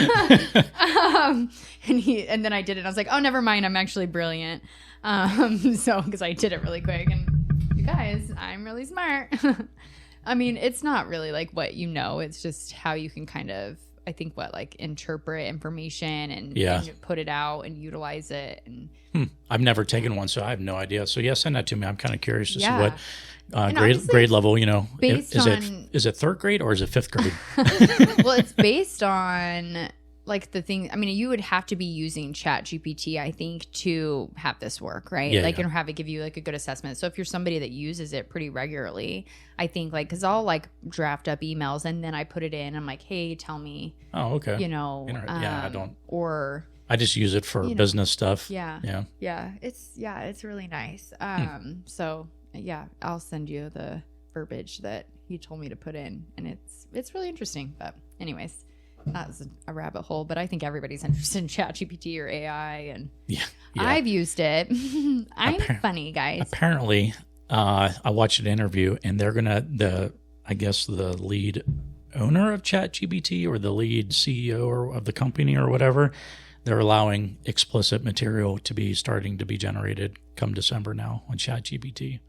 And then I did it. And I was like, oh, never mind. I'm actually brilliant. So, because I did it really quick. And you guys, I'm really smart. I mean, it's not really like what you know. It's just how you can kind of, I think, interpret information and put it out and utilize it. And I've never taken one, so I have no idea. So send that to me. I'm kind of curious to see what grade level, is it third grade or is it fifth grade? Well, it's based on like the thing. I mean, you would have to be using ChatGPT, I think, to have this work, right? And have it give you like a good assessment. So if you're somebody that uses it pretty regularly, I think because I'll like draft up emails and then I put it in. I'm like, hey, tell me. Oh, okay. I don't. Or I just use it for business stuff. Yeah. It's really nice. So I'll send you the verbiage that he told me to put in, and it's really interesting. But anyways, that's a rabbit hole. But I think everybody's interested in ChatGPT or AI, and I've used it. I'm funny, guys. Apparently, I watched an interview, and they're the lead owner of ChatGPT or the lead CEO of the company or whatever. They're allowing explicit material to be starting to be generated come December now on ChatGPT,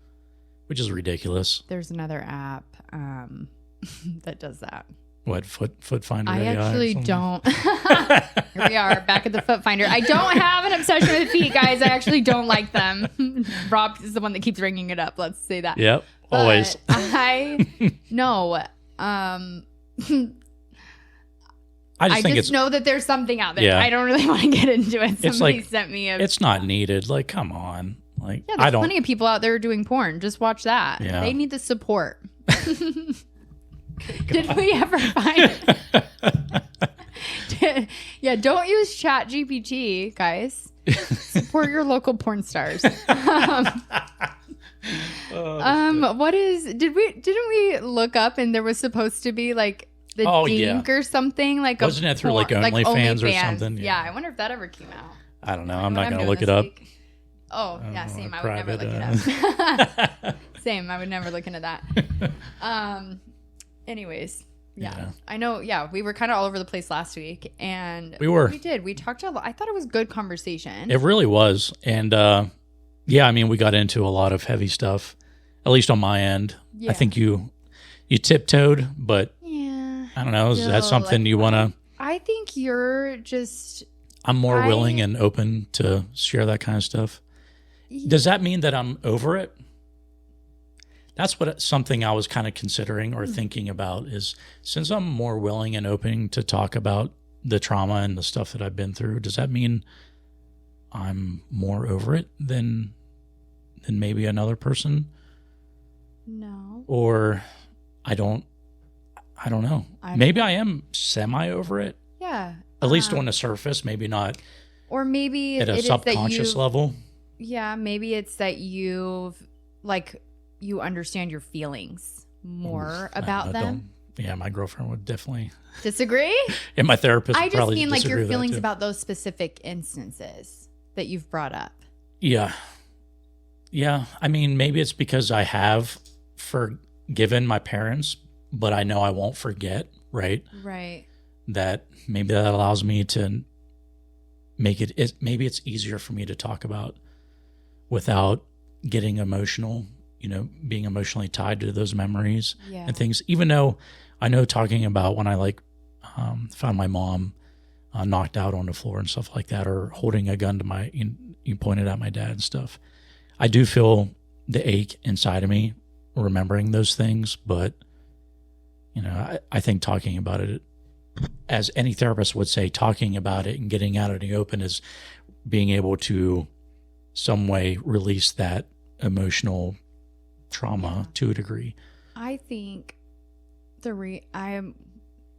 which is ridiculous. There's another app that does that. What, Foot Finder? I actually don't. Here we are, back at the Foot Finder. I don't have an obsession with feet, guys. I actually don't like them. Rob is the one that keeps ringing it up. Let's say that. Yep, always. No. I just know that there's something out there. Yeah. I don't really want to get into it. Somebody sent me it's not needed. Like, come on. Like, there's plenty of people out there doing porn. Just watch that. Yeah. They need the support. Did we ever find don't use ChatGPT, guys. Support your local porn stars. Didn't we look up and there was supposed to be like the Dink or something. Like wasn't it through like OnlyFans or something? Yeah, I wonder if that ever came out. I don't know. I'm not going to look it up. Oh, yeah, same. I would never look it up. Same. I would never look into that. Anyways, yeah. I know. Yeah, we were kind of all over the place last week, and we did. We talked a lot. I thought it was good conversation. It really was, and yeah, I mean, we got into a lot of heavy stuff, at least on my end. Yeah. I think you tiptoed, but yeah, I don't know. Is that something you want to? I think you're just. I'm more willing and open to share that kind of stuff. Does that mean that I'm over it? That's something I was kind of considering or thinking about is since I'm more willing and open to talk about the trauma and the stuff that I've been through, does that mean I'm more over it than maybe another person? No. Or I don't know. Maybe I am semi over it. Yeah. At least on the surface, maybe not. Or maybe at a subconscious level. Yeah, maybe it's that you understand your feelings more about them. Yeah, my girlfriend would definitely disagree. And my therapist would probably I just mean like your feelings too. about those specific instances that you've brought up. Yeah. Yeah. I mean, maybe it's because I have forgiven my parents, but I know I won't forget, right? Right. That maybe that allows me to make it maybe it's easier for me to talk about without getting emotional, being emotionally tied to those memories and things. Even though I know talking about when I found my mom knocked out on the floor and stuff like that, or holding a gun to you pointed at my dad and stuff. I do feel the ache inside of me remembering those things, but I think talking about it, as any therapist would say, talking about it and getting out in the open is being able to some way release that emotional trauma to a degree. I think I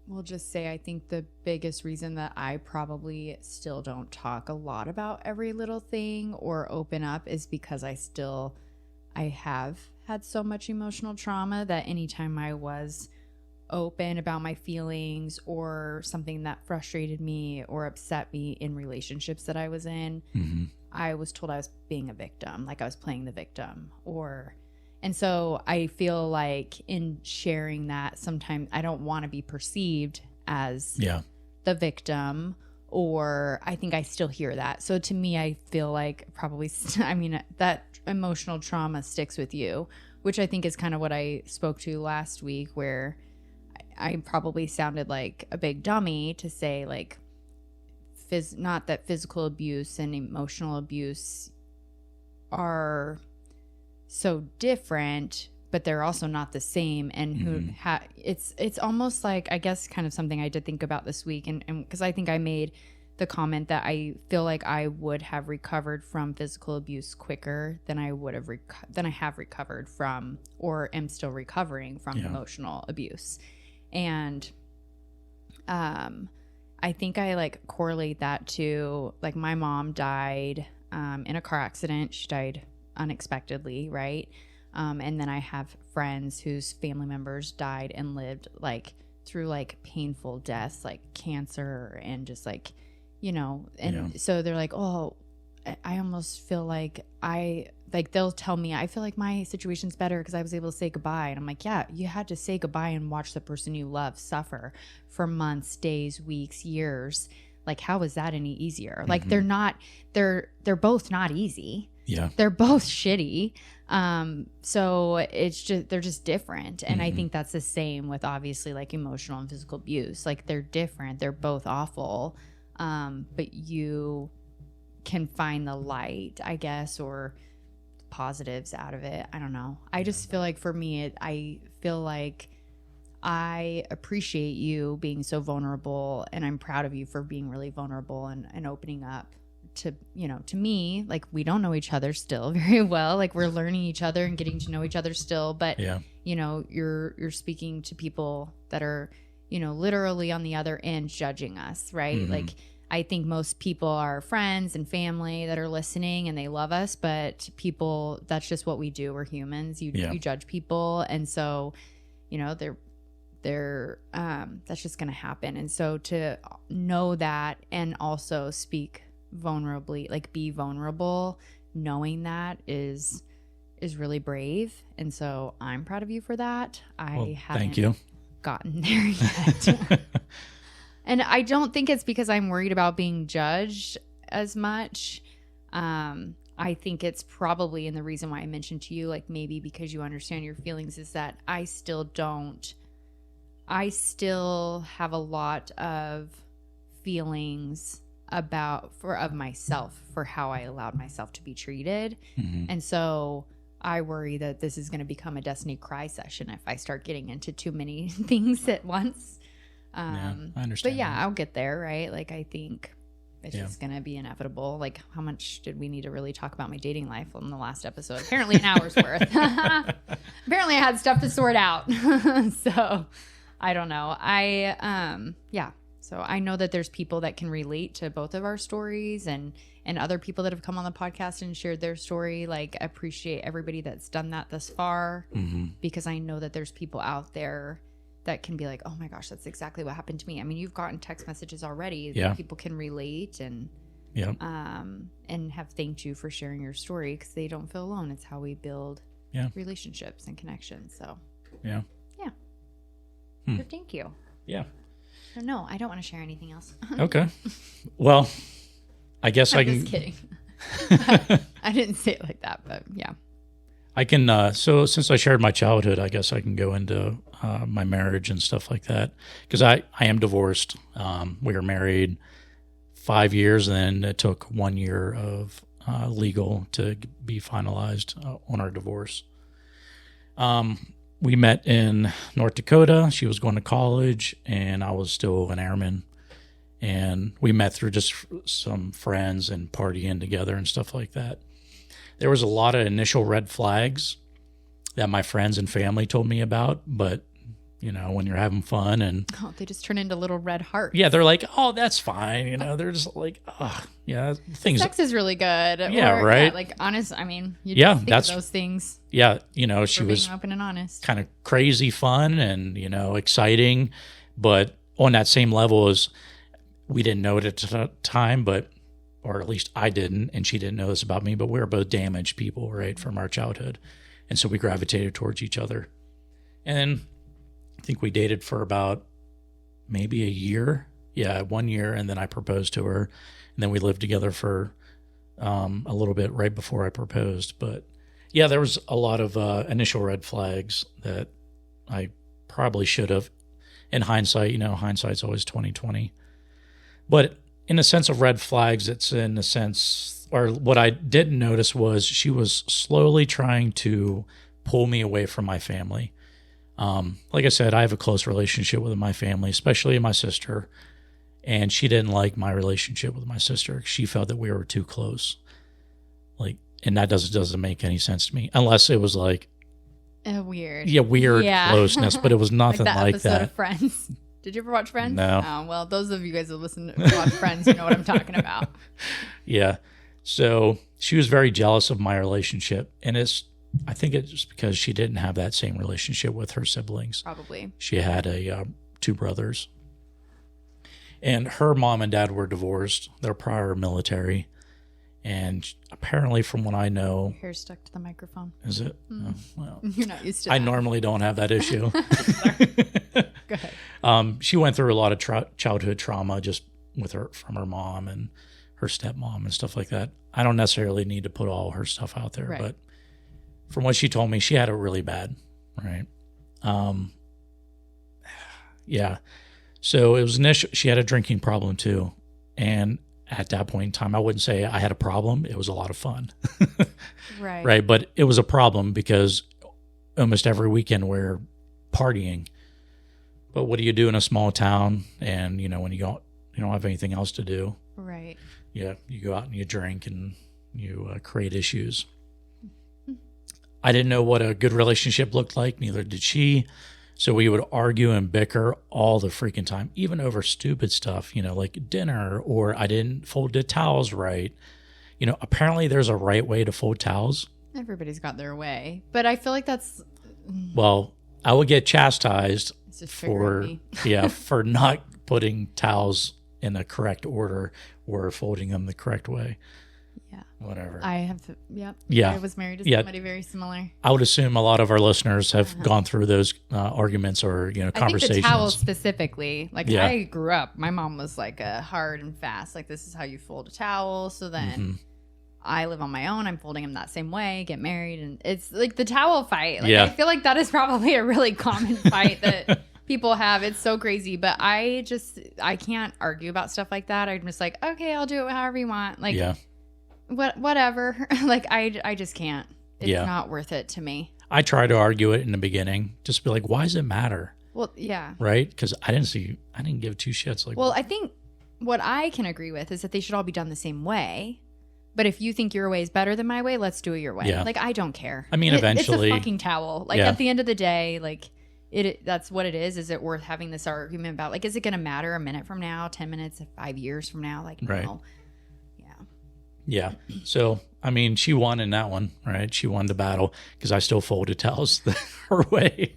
will just say I think the biggest reason that I probably still don't talk a lot about every little thing or open up is because I have had so much emotional trauma that anytime I was open about my feelings or something that frustrated me or upset me in relationships that I was in, mm-hmm. I was told I was being a victim, like I was playing the victim. And so I feel like in sharing that, sometimes I don't want to be perceived as the victim, or I think I still hear that. So to me, I feel like probably, that emotional trauma sticks with you, which I think is kind of what I spoke to last week, where I probably sounded like a big dummy to say like, not that physical abuse and emotional abuse are so different, but they're also not the same. And it's almost like, I guess, kind of something I did think about this week, and because I think I made the comment that I feel like I would have recovered from physical abuse quicker than I would have than I have recovered from, or am still recovering from emotional abuse. And I think I correlate that to my mom died in a car accident. She died unexpectedly, right? And then I have friends whose family members died and lived through painful deaths, like cancer and just so they're like, oh, I almost feel like they'll tell me, I feel like my situation's better because I was able to say goodbye. And I'm like, yeah, you had to say goodbye and watch the person you love suffer for months, days, weeks, years. How is that any easier? Mm-hmm. They're both not easy. Yeah. They're both shitty. So it's just, they're just different. And I think that's the same with obviously emotional and physical abuse. They're different. They're both awful. But you can find the light, I guess, or positives out of it. I don't know. I just feel like for me, I feel like I appreciate you being so vulnerable, and I'm proud of you for being really vulnerable and opening up to me. We don't know each other still very well. We're learning each other and getting to know each other still, but you're speaking to people that are, literally on the other end judging us, right? Mm-hmm. I think most people are friends and family that are listening and they love us, but people, that's just what we do. We're humans. You judge people. And so, that's just going to happen. And so to know that and also speak vulnerably, like be vulnerable, knowing that is really brave. And so I'm proud of you for that. I haven't thank you. Gotten there yet. And I don't think it's because I'm worried about being judged as much. I think it's probably, and the reason why I mentioned to you, like maybe because you understand your feelings, is that I still have a lot of feelings of myself for how I allowed myself to be treated. Mm-hmm. And so I worry that this is going to become a Destiny cry session if I start getting into too many things at once. I understand. But yeah, I'll get there, right? Like, I think it's just going to be inevitable. Like, how much did we need to really talk about my dating life on the last episode? Apparently an hour's worth. Apparently I had stuff to sort out. So I don't know. So I know that there's people that can relate to both of our stories, and other people that have come on the podcast and shared their story. Like, I appreciate everybody that's done that thus far, because I know that there's people out there that can be like, oh my gosh, that's exactly what happened to me. I mean, you've gotten text messages already that people can relate and have thanked you for sharing your story, because they don't feel alone. It's how we build relationships and connections. So so thank you. So no, I don't want to share anything else. Okay. Well, I guess I can. Just kidding. I didn't say it like that, but yeah. I can. So since I shared my childhood, I guess I can go into my marriage and stuff like that, because I am divorced. We were married 5 years, and then it took 1 year of legal to be finalized on our divorce. We met in North Dakota. She was going to college, and I was still an airman. And we met through just some friends and partying together and stuff like that. There was a lot of initial red flags that my friends and family told me about, but you know, when you're having fun and they just turn into little red hearts. Yeah, they're like, oh, that's fine. You know, they're just like, oh, yeah, things. Sex is really good. Yeah, right. Yeah, like honest. I mean, you just think of those things. Yeah, you know, she was being open and honest, kind of crazy fun and exciting, but on that same level as we didn't know it at the time, or at least I didn't, and she didn't know this about me. But we were both damaged people, right, from our childhood, and so we gravitated towards each other, and I think we dated for about maybe a year. Yeah, 1 year. And then I proposed to her. And then we lived together for a little bit right before I proposed. But yeah, there was a lot of initial red flags that I probably should have. In hindsight, hindsight's always 20/20. But in a sense of red flags, it's in a sense, or what I didn't notice was she was slowly trying to pull me away from my family. Like I said, I have a close relationship with my family, especially my sister, and she didn't like my relationship with my sister. She felt that we were too close. And that doesn't make any sense to me, unless it was like weird closeness, but it was nothing like episode that. Of Friends. Did you ever watch Friends? No. Oh, well, those of you guys who watch Friends, you know what I'm talking about. Yeah. So she was very jealous of my relationship, and I think it's because she didn't have that same relationship with her siblings. Probably. She had two brothers. And her mom and dad were divorced. They're prior military. And apparently, from what I know... Your hair's stuck to the microphone. Is it? Oh, well, you're not used to that. I normally don't have that issue. Go ahead. She went through a lot of childhood trauma just from her mom and her stepmom and stuff like that. I don't necessarily need to put all her stuff out there, right. But... From what she told me, she had it really bad, right? Yeah. So it was initial. She had a drinking problem too, and at that point in time, I wouldn't say I had a problem. It was a lot of fun, right? Right. But it was a problem because almost every weekend we're partying. But what do you do in a small town? And when you don't have anything else to do, right? Yeah, you go out and you drink and you create issues. I didn't know what a good relationship looked like. Neither did she. So we would argue and bicker all the freaking time, even over stupid stuff, like dinner, or I didn't fold the towels right. Apparently there's a right way to fold towels. Everybody's got their way. But I feel like that's... Well, I would get chastised This is triggering for me. for not putting towels in the correct order or folding them the correct way. Yeah. Whatever. I have, Yeah. I was married to Yeah. somebody very similar. I would assume a lot of our listeners have gone through those arguments or, I conversations. think the towel specifically, like Yeah. I grew up, my mom was like a hard and fast, like this is how you fold a towel. So then I live on my own. I'm folding them that same way, get married. And it's like the towel fight. Like, Yeah. I feel like that is probably a really common fight that people have. It's so crazy. But I can't argue about stuff like that. I'm just like, okay, I'll do it however you want. Like, Yeah. whatever. Like, I just can't. It's Yeah. not worth it to me. I try to argue it in the beginning. Just be like, why does it matter? Well, yeah. Right? Because I didn't give two shits. Like, Well, I think what I can agree with is that they should all be done the same way. But if you think your way is better than my way, let's do it your way. Yeah. Like, I don't care. I mean, eventually- it's a fucking towel. Like, Yeah. at the end of the day, like, that's what it is. Is it worth having this argument about, like, is it going to matter a minute from now, 10 minutes, 5 years from now? Like, Right. no. Yeah. yeah. So, I mean, she won in that one, right? She won the battle because I still folded towels her way,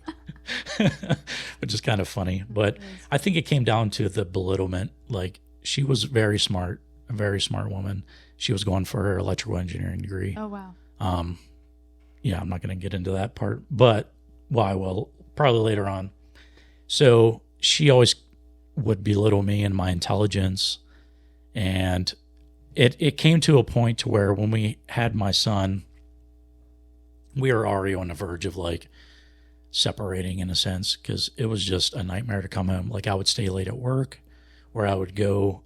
which is kind of funny. But I think it came down to the belittlement. Like, she was very smart, a very smart woman. She was going for her electrical engineering degree. Oh, wow. Yeah, I'm not going to get into that part, but I will probably later on. So she always would belittle me and my intelligence. And it came to a point to where when we had my son, we were already on the verge of like separating in a sense, because it was just a nightmare to come home. Like, I would stay late at work, or I would go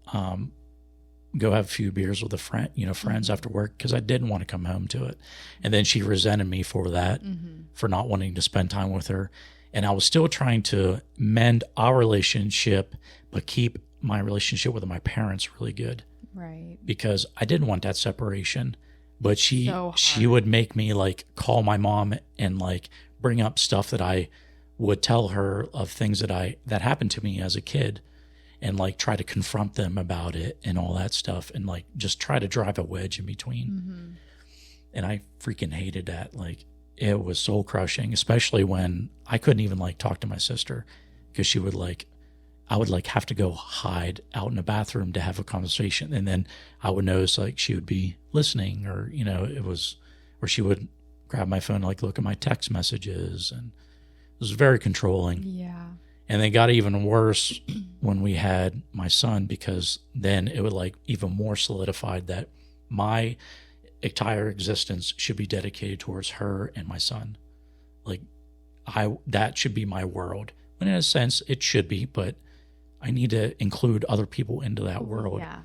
have a few beers with friends after work, because I didn't want to come home to it. And then she resented me for that, for not wanting to spend time with her. And I was still trying to mend our relationship, but keep my relationship with my parents really good, Right. because I didn't want that separation. But she hard. would make me like call my mom and like bring up stuff that I would tell her of things that happened to me as a kid, and like try to confront them about it and all that stuff, and like just try to drive a wedge in between. And I freaking hated that. Like, it was soul crushing, especially when I couldn't even like talk to my sister, because I would like have to go hide out in the bathroom to have a conversation. And then I would notice like she would be listening, or, or she would grab my phone, and like look at my text messages, and it was very controlling. Yeah. And it got even worse when we had my son, because then it would like even more solidified that my entire existence should be dedicated towards her and my son. Like, that should be my world. And in a sense, it should be, but I need to include other people into that world. Yeah.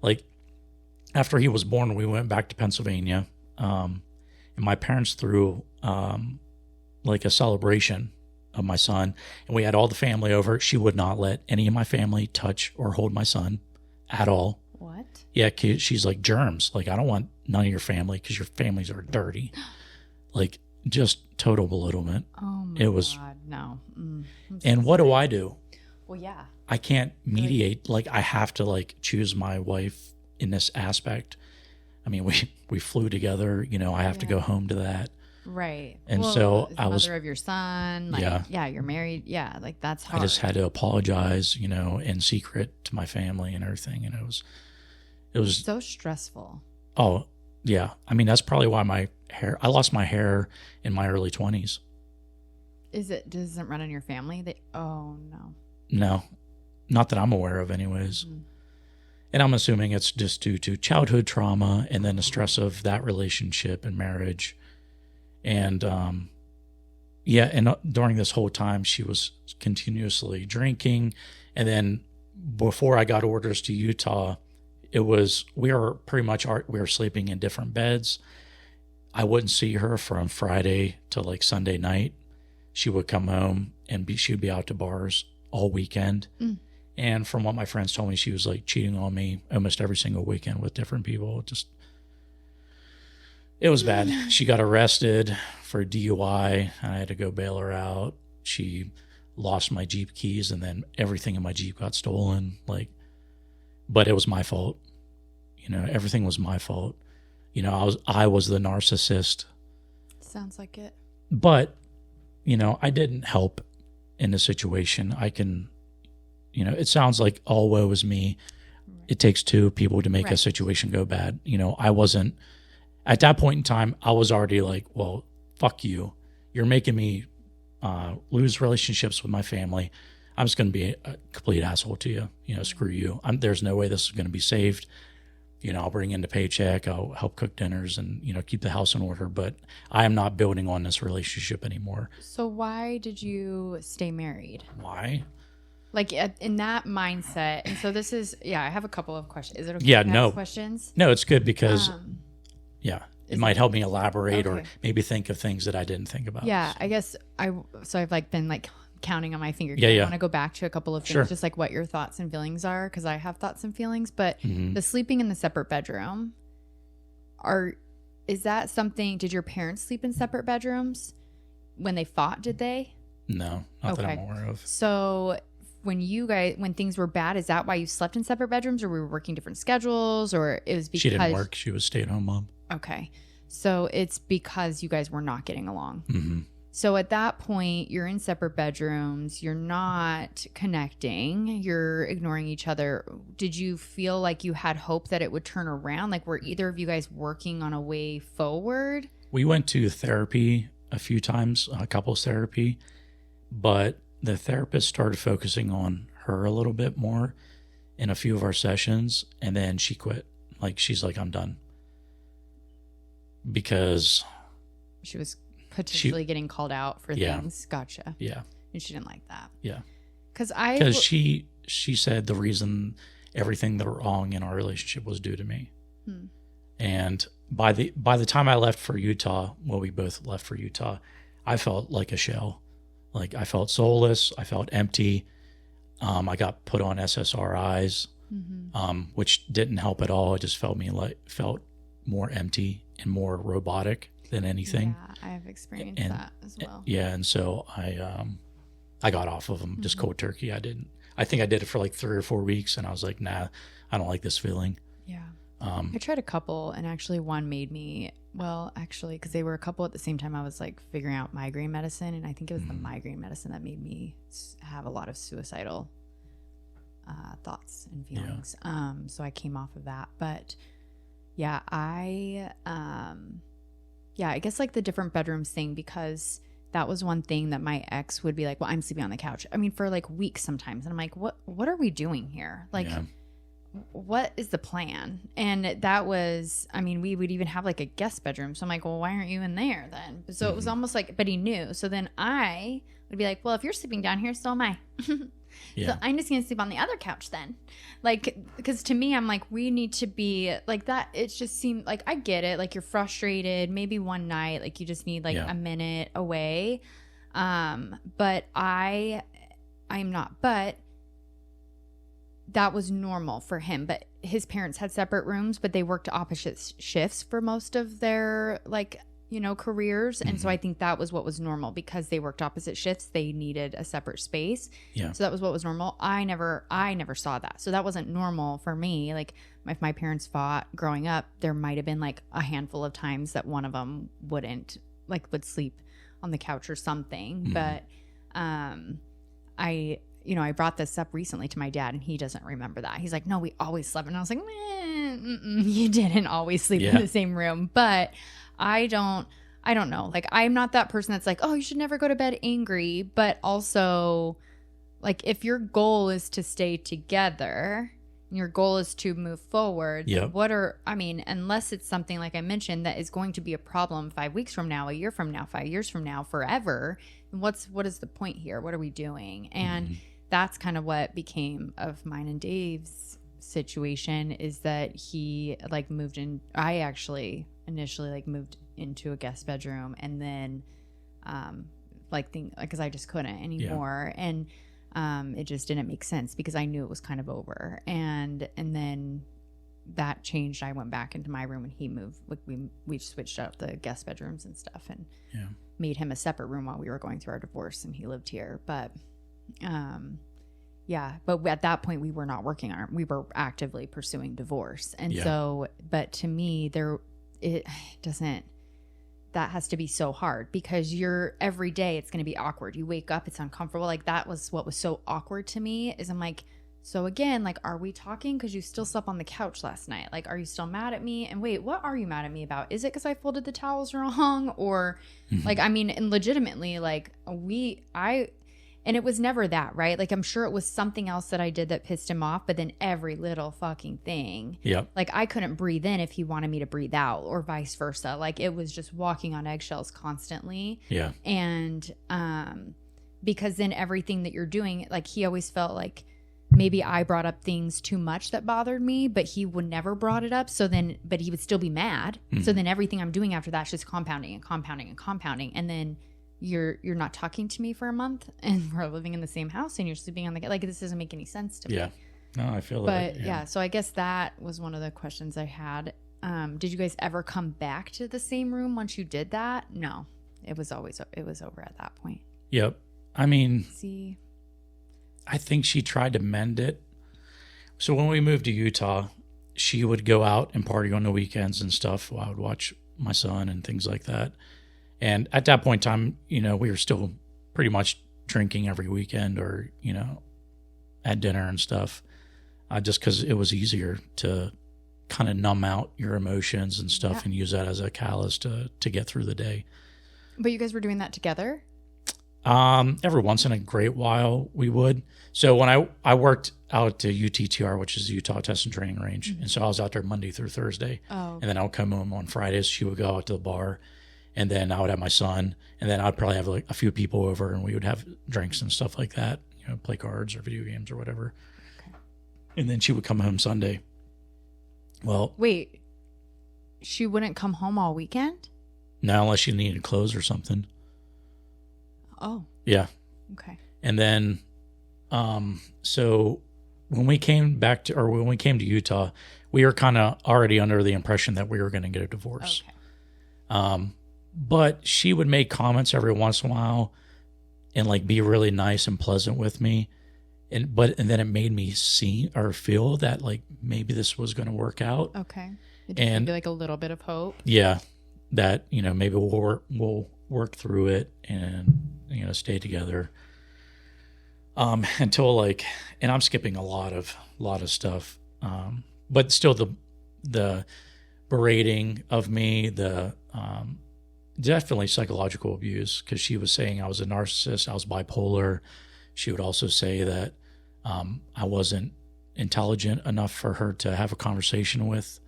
Like, after he was born, we went back to Pennsylvania, and my parents threw like a celebration of my son, and we had all the family over. She would not let any of my family touch or hold my son at all. What? Yeah, she's like, germs. Like, I don't want none of your family, because your families are dirty. Like, just total belittlement. Oh my God, no. And what do I do? Well, yeah. I can't mediate. Like, I have to like choose my wife in this aspect. I mean, we flew together. I have to go home to that. Right. And so I was mother of your son. Like, yeah, you're married. Yeah, like that's hard. I just had to apologize, in secret to my family and everything. And it was so stressful. Oh, yeah. I mean, that's probably why I lost my hair in my early 20s. Does it run in your family? Oh, no. No, not that I'm aware of anyways. And I'm assuming it's just due to childhood trauma and then the stress of that relationship and marriage. And, during this whole time, she was continuously drinking. And then before I got orders to Utah, we were sleeping in different beds. I wouldn't see her from Friday to like Sunday night. She would come home and she'd be out to bars all weekend. And from what my friends told me, she was like cheating on me almost every single weekend with different people. It was bad. She got arrested for DUI. I had to go bail her out. She lost my Jeep keys, and then everything in my Jeep got stolen. But it was my fault. Everything was my fault. I was the narcissist. Sounds like it. But, I didn't help in the situation. I can, it sounds like all woe is me. It takes two people to make a situation go bad. I wasn't, at that point in time, I was already like, well, fuck you. You're making me lose relationships with my family. I'm just going to be a complete asshole to you. Screw you. There's no way this is going to be saved. I'll bring in the paycheck. I'll help cook dinners and, keep the house in order. But I am not building on this relationship anymore. So why did you stay married? Why? Like in that mindset. And so this is, I have a couple of questions. Is it okay? Yeah, to ask questions? No, it's good because, it might help me elaborate or maybe think of things that I didn't think about. Yeah, I guess I've been counting on my finger. Yeah. I want to go back to a couple of things, Sure. just like what your thoughts and feelings are, because I have thoughts and feelings. But the sleeping in the separate bedroom, is that something? Did your parents sleep in separate bedrooms when they fought? Did they? No, not that I'm aware of. So when things were bad, is that why you slept in separate bedrooms, or we were working different schedules, or it was because she didn't work? She was a stay-at-home mom. Okay, so it's because you guys were not getting along. Mm-hmm. So at that point, you're in separate bedrooms. You're not connecting. You're ignoring each other. Did you feel like you had hope that it would turn around? Like, were either of you guys working on a way forward? We went to therapy a few times, couples therapy, but the therapist started focusing on her a little bit more in a few of our sessions, and then she quit. She's like, I'm done. Because she was potentially getting called out for things. Gotcha. Yeah. And she didn't like that. Yeah. Because she said the reason everything that went wrong in our relationship was due to me. And by the time I left for Utah, we both left for Utah, I felt like a shell. I felt soulless. I felt empty. I got put on SSRIs, which didn't help at all. It just felt more empty and more robotic than anything. Yeah, I have experienced that as well. Yeah, and so I got off of them just cold turkey. I think I did it for 3 or 4 weeks, and I was like, nah, I don't like this feeling. Yeah. I tried a couple, and actually one made me, because they were a couple at the same time, I was figuring out migraine medicine, and I think it was the migraine medicine that made me have a lot of suicidal thoughts and feelings. Yeah. So I came off of that, but yeah, I guess the different bedrooms thing, because that was one thing that my ex would be like, well, I'm sleeping on the couch. I mean, for weeks sometimes. And I'm like, what are we doing here? What is the plan? And that was, we would even have a guest bedroom. So I'm like, well, why aren't you in there then? So it was almost but he knew. So then I would be like, well, if you're sleeping down here, so am I. So I'm just going to sleep on the other couch then. Because to me, I'm like, we need to be that. It just seemed I get it. You're frustrated. Maybe one night, you just need a minute away. But I'm not. But that was normal for him. But his parents had separate rooms, but they worked opposite shifts for most of their careers. And so I think that was what was normal, because they worked opposite shifts. They needed a separate space. Yeah. So that was what was normal. I never saw that. So that wasn't normal for me. If my parents fought growing up, there might've been a handful of times that one of them would sleep on the couch or something. But, I brought this up recently to my dad, and he doesn't remember that. He's like, no, we always slept. And I was like, you didn't always sleep in the same room. But I don't know. I'm not that person that's like, oh, you should never go to bed angry. But also, if your goal is to stay together, and your goal is to move forward, unless it's something like I mentioned that is going to be a problem 5 weeks from now, a year from now, 5 years from now, forever, what is the point here? What are we doing? And that's kind of what became of mine and Dave's situation, is that he moved in. I actually initially moved into a guest bedroom, and then because I just couldn't anymore. And it just didn't make sense, because I knew it was kind of over. And then that changed. I went back into my room, and he moved. We switched out the guest bedrooms and stuff, and made him a separate room while we were going through our divorce, and he lived here. But but at that point we were not working on it. We were actively pursuing divorce. And so, but to me, it doesn't that has to be so hard because you're every day it's going to be awkward. You wake up, it's uncomfortable. Like that was what was so awkward to me is I'm like, so again, like, are we talking because you still slept on the couch last night? Like, are you still mad at me? And wait, what are you mad at me about? Is it because I folded the towels wrong? Or like, I mean, and legitimately, like and it was never that, right? Like, I'm sure it was something else that I did that pissed him off, but then every little fucking thing. Yep. Like, I couldn't breathe in if he wanted me to breathe out or vice versa. Like, it was just walking on eggshells constantly. Yeah. And because then everything that you're doing, like, he always felt like maybe I brought up things too much that bothered me, but he would never brought it up. So then, but he would still be mad. So then everything I'm doing after that's just compounding and compounding and compounding. And then you're not talking to me for a month and we're living in the same house and you're sleeping on the like this doesn't make any sense to me. Yeah. No, I feel that. But yeah, so I guess that was one of the questions I had. Did you guys ever come back to the same room once you did that? No. It was over at that point. Yep. I mean, see, I think she tried to mend it. So when we moved to Utah, she would go out and party on the weekends and stuff while I would watch my son and things like that. And at that point in time, you know, we were still pretty much drinking every weekend or, you know, at dinner and stuff, just because it was easier to kind of numb out your emotions and stuff and use that as a catalyst to get through the day. But you guys were doing that together? Every once in a great while we would. So when I worked out to UTTR, which is the Utah Test and Training Range. And so I was out there Monday through Thursday. And then I would come home on Fridays. She would go out to the bar. And then I would have my son, and then I'd probably have like a few people over, and we would have drinks and stuff like that, you know, play cards or video games or whatever. Okay. And then she would come home Sunday. Well, wait, she wouldn't come home all weekend? No, unless she needed clothes or something. Oh. Yeah. Okay. And then, so when we came to Utah, we were kind of already under the impression that we were going to get a divorce. Okay. But she would make comments every once in a while and like be really nice and pleasant with me. And then it made me see or feel that like maybe this was going to work out. Okay. It just be like a little bit of hope. Yeah. That, you know, maybe we'll work through it and, you know, stay together. Until like, and I'm skipping a lot of stuff. But still the berating of me, definitely psychological abuse, because she was saying I was a narcissist, I was bipolar. She would also say that I wasn't intelligent enough for her to have a conversation with.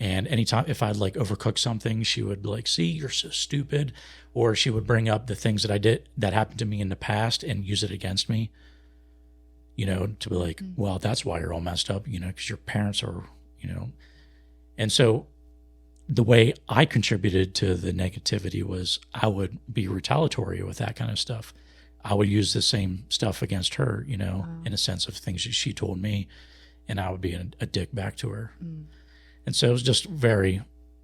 And anytime if I'd like overcook something, she would be like, see, you're so stupid. Or she would bring up the things that I did that happened to me in the past and use it against me. You know, to be like, well, that's why you're all messed up, you know, because your parents are, you know. And so the way I contributed to the negativity was I would be retaliatory with that kind of stuff. I would use the same stuff against her, you know, in a sense of things that she told me, and I would be a dick back to her. And so it was just a very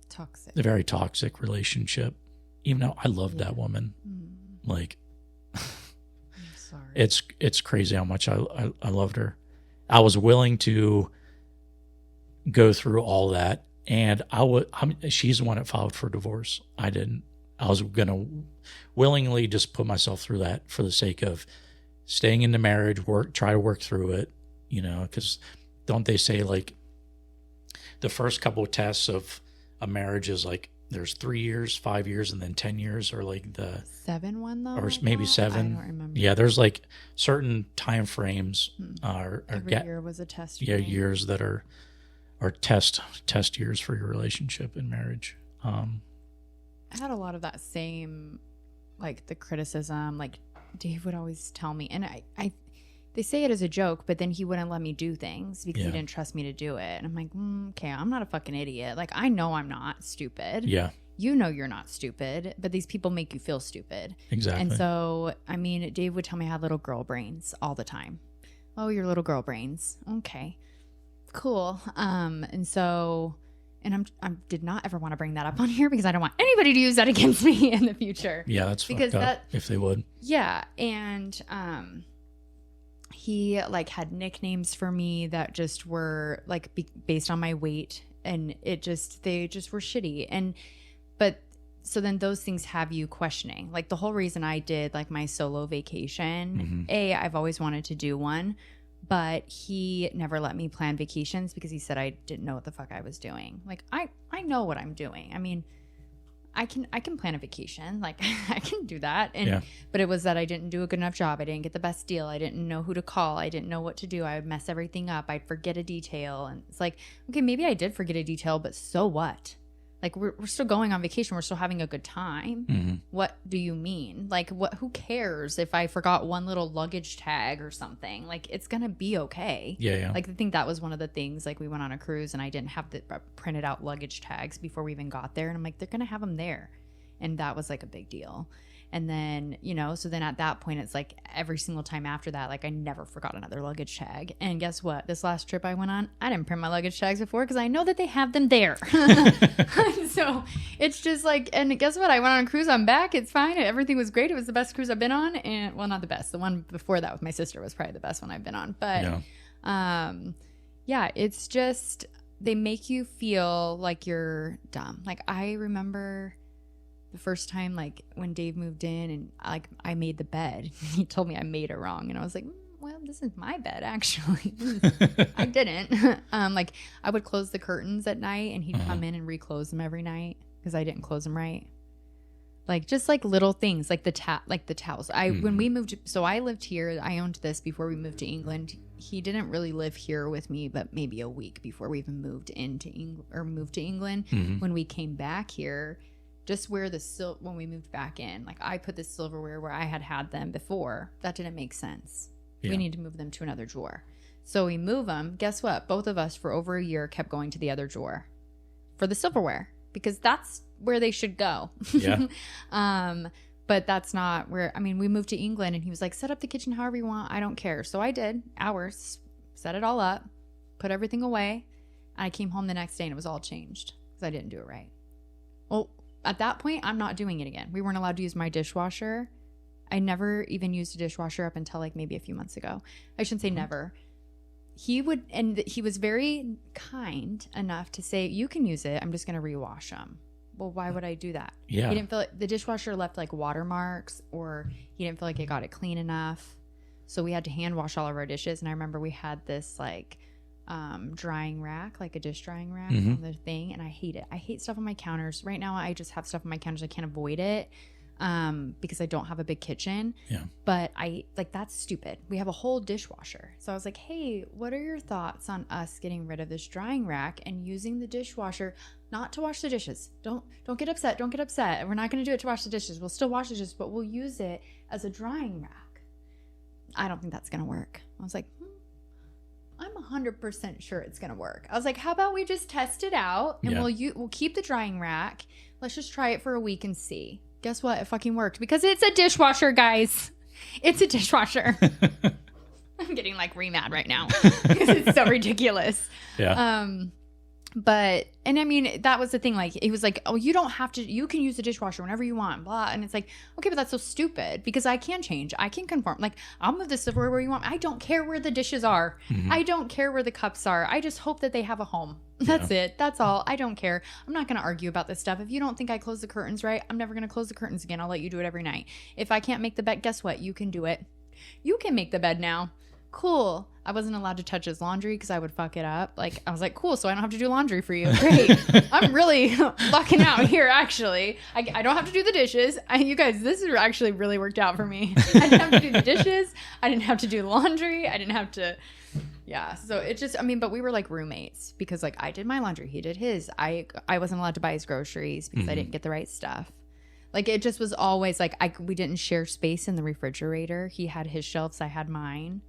toxic relationship, even though I loved that woman. Like, I'm sorry. It's crazy how much I loved her. I was willing to go through all that. And she's the one that filed for divorce. I didn't. I was going to willingly just put myself through that for the sake of staying in the marriage, try to work through it, you know, because don't they say like the first couple of tests of a marriage is like there's 3 years, 5 years, and then 10 years, or like the 7 one though, or maybe 7. I don't remember. Yeah, there's like certain time frames. Every year was a test. Yeah, years that are test years for your relationship and marriage. I had a lot of that same, like the criticism, like Dave would always tell me, and I they say it as a joke, but then he wouldn't let me do things because he didn't trust me to do it. And I'm like, okay, I'm not a fucking idiot. Like, I know I'm not stupid. Yeah. You know you're not stupid, but these people make you feel stupid. Exactly. And so, I mean, Dave would tell me I had little girl brains all the time. Oh, your little girl brains. Okay. Cool. And so, and I did not ever want to bring that up on here because I don't want anybody to use that against me in the future. Yeah, that's because fucked up if they would. Yeah, and he like had nicknames for me that just were like based on my weight, and they just were shitty. But so then those things have you questioning. Like the whole reason I did like my solo vacation, I've always wanted to do one, but he never let me plan vacations because he said I didn't know what the fuck I was doing. Like I know what I'm doing. I mean, I can plan a vacation. Like I can do that. But it was that I didn't do a good enough job. I didn't get the best deal. I didn't know who to call. I didn't know what to do. I would mess everything up. I'd forget a detail. And it's like, okay, maybe I did forget a detail, but so what? Like we're still going on vacation. We're still having a good time. What do you mean? Like who cares if I forgot one little luggage tag or something? Like it's going to be okay. Yeah. Like I think that was one of the things, like we went on a cruise and I didn't have the printed out luggage tags before we even got there. And I'm like, they're going to have them there. And that was like a big deal. And then, so then at that point, it's like every single time after that, like I never forgot another luggage tag. And guess what? This last trip I went on, I didn't print my luggage tags before because I know that they have them there. So it's just like, and guess what? I went on a cruise. I'm back. It's fine. Everything was great. It was the best cruise I've been on. And well, not the best. The one before that with my sister was probably the best one I've been on. But it's just, they make you feel like you're dumb. Like I remember the first time, like when Dave moved in and like I made the bed, he told me I made it wrong. And I was like, well, this is my bed, actually. I didn't. Like I would close the curtains at night and he'd come in and reclose them every night because I didn't close them right. Like just like little things like the towels. When we moved, so I lived here. I owned this before we moved to England. He didn't really live here with me, but maybe a week before we even moved to England. When we came back here, just where when we moved back in, like I put the silverware where I had them before. That didn't make sense. Yeah. We need to move them to another drawer. So we move them. Guess what? Both of us for over a year kept going to the other drawer for the silverware because that's where they should go. Yeah. But that's not where, I mean, we moved to England and he was like, set up the kitchen however you want. I don't care. So I did hours, set it all up, put everything away. And I came home the next day and it was all changed because I didn't do it right. Well, at that point, I'm not doing it again. We weren't allowed to use my dishwasher. I never even used a dishwasher up until like maybe a few months ago. I shouldn't say never. He was very kind enough to say, you can use it. I'm just going to rewash them. Well, why would I do that? Yeah. He didn't feel like the dishwasher left like watermarks or he didn't feel like it got it clean enough. So we had to hand wash all of our dishes. And I remember we had this like drying rack, like a dish drying rack on the thing, and I hate it. I hate stuff on my counters. Right now I just have stuff on my counters. I can't avoid it because I don't have a big kitchen. Yeah. But I like that's stupid. We have a whole dishwasher. So I was like, hey, what are your thoughts on us getting rid of this drying rack and using the dishwasher not to wash the dishes? Don't get upset. Don't get upset. We're not going to do it to wash the dishes. We'll still wash the dishes, but we'll use it as a drying rack. I don't think that's going to work. I was like, I'm 100% sure it's going to work. I was like, how about we just test it out and we'll keep the drying rack. Let's just try it for a week and see. Guess what? It fucking worked because it's a dishwasher, guys. It's a dishwasher. I'm getting like re-mad right now because it's so ridiculous. Yeah. But, and I mean, that was the thing. Like, it was like, oh, you don't have to, you can use the dishwasher whenever you want, blah. And it's like, okay, but that's so stupid because I can change. I can conform. Like, I'll move the silverware where you want. I don't care where the dishes are. I don't care where the cups are. I just hope that they have a home. That's it. That's all. I don't care. I'm not going to argue about this stuff. If you don't think I close the curtains right, I'm never going to close the curtains again. I'll let you do it every night. If I can't make the bed, guess what? You can do it. You can make the bed now. Cool. I wasn't allowed to touch his laundry because I would fuck it up. Like, I was like, cool, so I don't have to do laundry for you. Great. I'm really lucking out here, actually. I don't have to do the dishes. You guys, this has actually really worked out for me. I didn't have to do the dishes. I didn't have to do laundry. I didn't have to, yeah. So it just, I mean, but we were like roommates because like I did my laundry. He did his. I wasn't allowed to buy his groceries because I didn't get the right stuff. Like, it just was always like, we didn't share space in the refrigerator. He had his shelves. I had mine.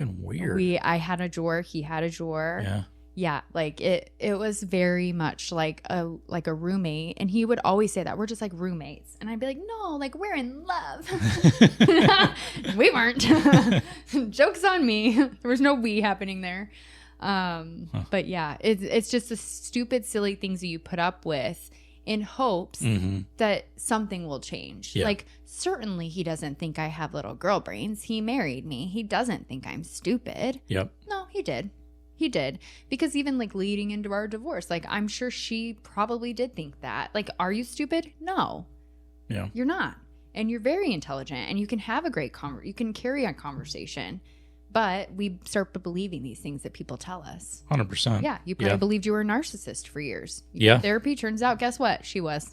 Weird. I had a drawer. He had a drawer. Yeah. Yeah. Like it was very much like a roommate. And he would always say that we're just like roommates. And I'd be like, no, like we're in love. We weren't. Joke's on me. There was no we happening there. But yeah, it's just the stupid, silly things that you put up with in hopes that something will change. Yeah. Like, certainly he doesn't think I have little girl brains. He married me. He doesn't think I'm stupid. Yep. No, he did. He did. Because even like leading into our divorce, like I'm sure she probably did think that. Like, are you stupid? No. Yeah. You're not. And you're very intelligent and you can have a great you can carry a conversation. But we start believing these things that people tell us. 100%. Yeah. You probably believed you were a narcissist for years. Therapy, turns out, guess what? She was.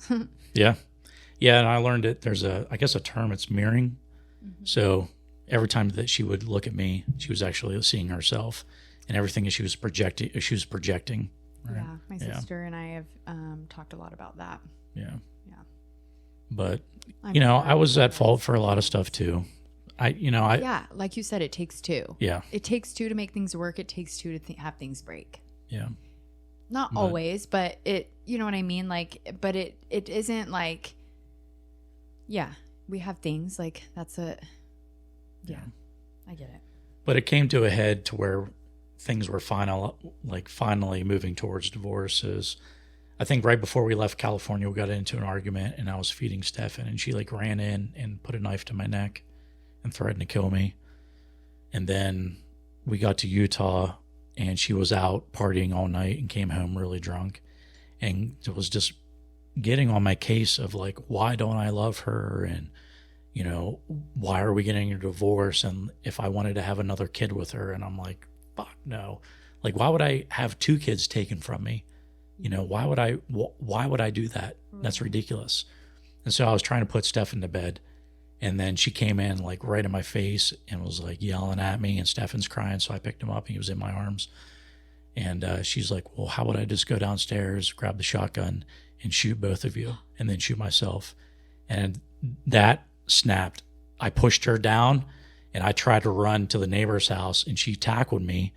Yeah. Yeah. And I learned it. There's I guess a term, it's mirroring. Mm-hmm. So every time that she would look at me, she was actually seeing herself, and everything she was projecting. Right? Yeah. My sister and I have talked a lot about that. Yeah. Yeah. But, I was at fault for a lot of stuff too. Yeah, like you said, it takes two. Yeah. It takes two to make things work. It takes two to have things break. Yeah. Not always, but it, you know what I mean? Like, but it isn't like, yeah, we have things like that's I get it. But it came to a head to where things were finally moving towards divorces. I think right before we left California, we got into an argument and I was feeding Stefan and she like ran in and put a knife to my neck and threatened to kill me. And then we got to Utah and she was out partying all night and came home really drunk and it was just getting on my case of like, why don't I love her? And, why are we getting a divorce? And if I wanted to have another kid with her, and I'm like, fuck no. Like, why would I have 2 kids taken from me? Why would I do that? That's ridiculous. And so I was trying to put Stefan to bed. And then she came in like right in my face and was like yelling at me, and Stefan's crying. So I picked him up and he was in my arms. And she's like, well, how would I just go downstairs, grab the shotgun and shoot both of you and then shoot myself? And that snapped. I pushed her down and I tried to run to the neighbor's house and she tackled me.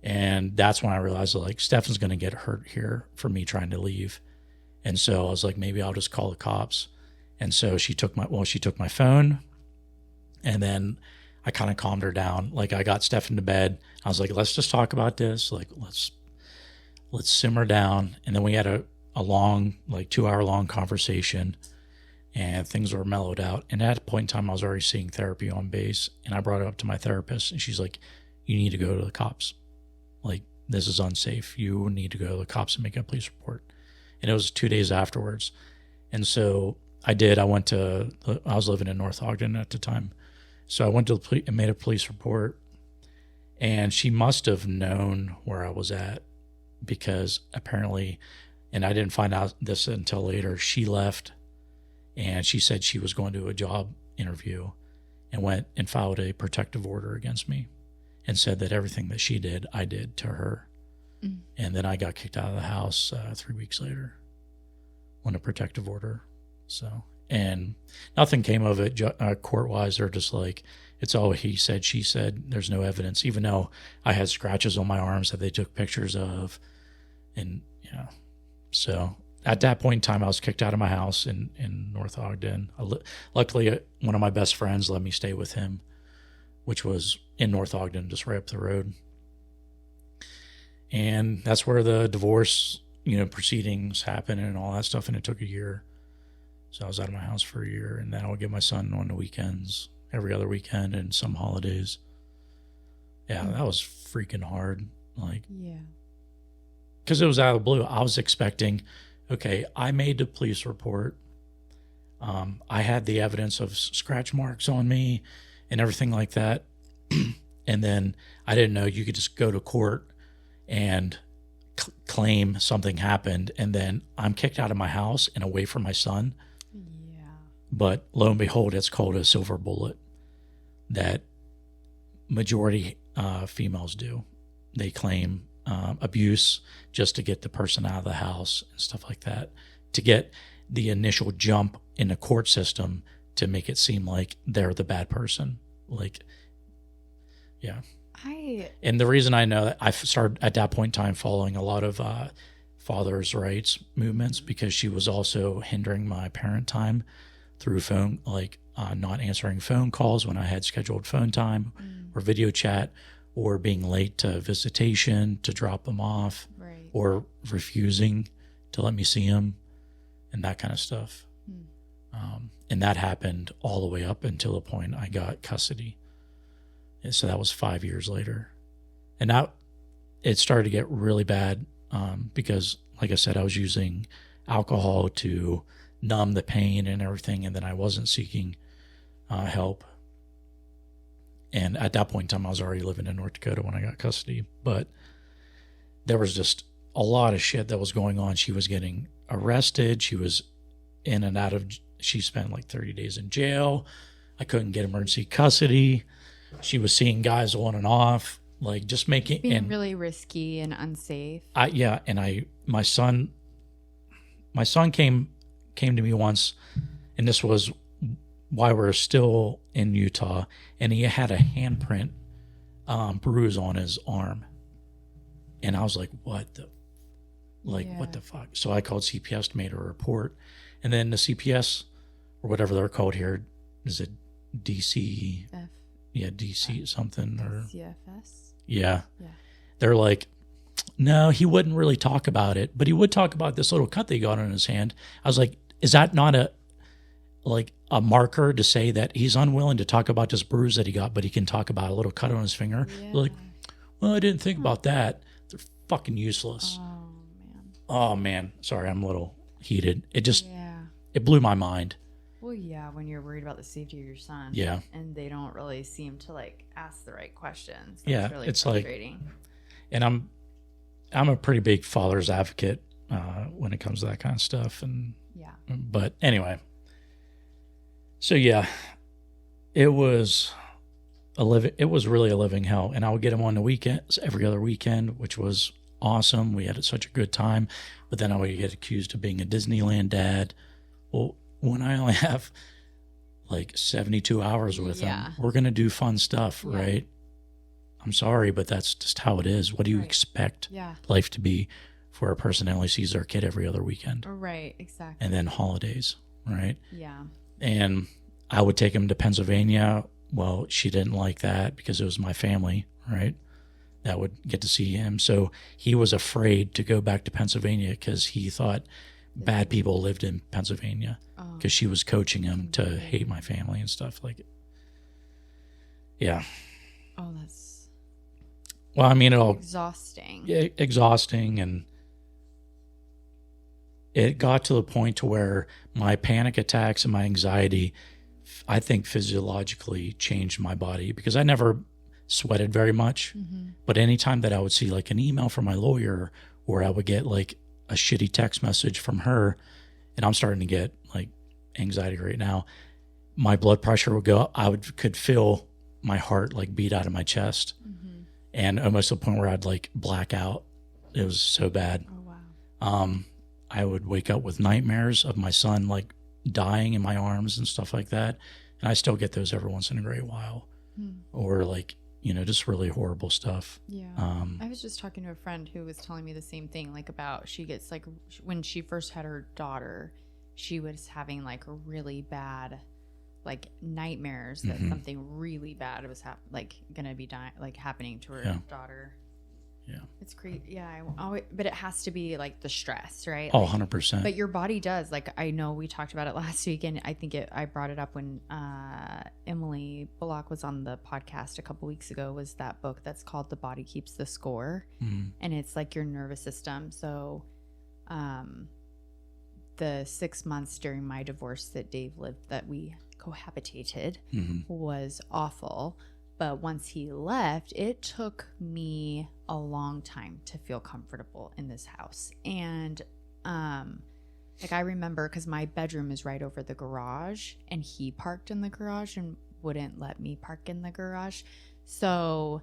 And that's when I realized like Stefan's going to get hurt here for me trying to leave. And so I was like, maybe I'll just call the cops. And so she took my phone, and then I kind of calmed her down. Like I got Stefan to bed. I was like, let's just talk about this. Like, let's simmer down. And then we had a long, like 2-hour long conversation and things were mellowed out. And at a point in time, I was already seeing therapy on base, and I brought it up to my therapist and she's like, you need to go to the cops. Like, this is unsafe. You need to go to the cops and make a police report. And it was 2 days afterwards. And so I did. I was living in North Ogden at the time. So I went to the police and made a police report. And she must have known where I was at because apparently, and I didn't find out this until later, she left and she said she was going to a job interview and went and filed a protective order against me and said that everything that she did, I did to her. Mm. And then I got kicked out of the house 3 weeks later on a protective order. So, and nothing came of it court-wise. They're just like, it's all he said, she said. There's no evidence, even though I had scratches on my arms that they took pictures of. And, so at that point in time, I was kicked out of my house in North Ogden. Luckily, one of my best friends let me stay with him, which was in North Ogden, just right up the road. And that's where the divorce, proceedings happened and all that stuff. And it took a year. So I was out of my house for a year, and then I would get my son on the weekends, every other weekend, and some holidays. Yeah, that was freaking hard. Like, yeah, because it was out of the blue. I was expecting, okay, I made the police report. I had the evidence of scratch marks on me and everything like that. And then I didn't know you could just go to court and claim something happened, and then I'm kicked out of my house and away from my son. But lo and behold, it's called a silver bullet that majority females do. They claim abuse just to get the person out of the house and stuff like that, to get the initial jump in the court system to make it seem like they're the bad person. Like, yeah. And the reason I know that I started at that point in time following a lot of father's rights movements, because she was also hindering my parent time through phone, like not answering phone calls when I had scheduled phone time or video chat, or being late to visitation to drop them off, right, or refusing to let me see them and that kind of stuff. And that happened all the way up until the point I got custody. And so that was 5 years later. And it started to get really bad because, like I said, I was using alcohol to numb the pain and everything, and then I wasn't seeking help. And at that point in time, I was already living in North Dakota when I got custody. But there was just a lot of shit that was going on. She was getting arrested. She was in and out of, she spent like 30 days in jail. I couldn't get emergency custody. She was seeing guys on and off, like just making being really risky and unsafe. My son came to me once, and this was why we're still in Utah, and he had a handprint bruise on his arm. And I was like, what the fuck? So I called CPS to make a report. And then the CPS, or whatever they're called here, is it DC? DC something or CFS? Yeah. They're like, no, he wouldn't really talk about it, but he would talk about this little cut that he got on his hand. I was like, is that not a marker to say that he's unwilling to talk about this bruise that he got, but he can talk about a little cut on his finger? Yeah. Like, well, I didn't think about that. They're fucking useless. Oh man. Sorry, I'm a little heated. It just, it blew my mind. Well, yeah, when you're worried about the safety of your son. Yeah. And they don't really seem to like ask the right questions. That's really it's frustrating. And I'm a pretty big father's advocate when it comes to that kind of stuff. And but anyway, so yeah, it was really a living hell. And I would get him on the weekends, every other weekend, which was awesome. We had such a good time. But then I would get accused of being a Disneyland dad. Well, when I only have like 72 hours with him, we're going to do fun stuff, right? I'm sorry, but that's just how it is. What do you expect life to be for a person that only sees their kid every other weekend? Right, exactly. And then holidays, right? Yeah. And I would take him to Pennsylvania. Well, she didn't like that because it was my family, right? That would get to see him. So he was afraid to go back to Pennsylvania because he thought bad people lived in Pennsylvania because she was coaching him to hate my family and stuff like it. Yeah. Oh, that's... Well, I mean, it all... Exhausting. Yeah, exhausting. And it got to the point to where my panic attacks and my anxiety, I think physiologically changed my body because I never sweated very much. Mm-hmm. But anytime that I would see like an email from my lawyer or I would get like a shitty text message from her, and I'm starting to get like anxiety right now, my blood pressure would go up. Could feel my heart like beat out of my chest, and almost to the point where I'd like black out. It was so bad. Oh wow. I would wake up with nightmares of my son like dying in my arms and stuff like that, and I still get those every once in a great while, or like, you know, just really horrible stuff. Yeah. I was just talking to a friend who was telling me the same thing, like about she gets like, when she first had her daughter, she was having like really bad, like nightmares that something really bad was going to be happening to her daughter. Yeah. It's crazy. Yeah. But it has to be like the stress, right? Oh, 100%. But your body does. Like, I know we talked about it last week, and I think I brought it up when Emily Bullock was on the podcast a couple weeks ago, was that book that's called The Body Keeps the Score. And it's like your nervous system. So the 6 months during my divorce that Dave lived, that we cohabitated, was awful. But once he left, it took me a long time to feel comfortable in this house. And like I remember, because my bedroom is right over the garage, and he parked in the garage and wouldn't let me park in the garage. So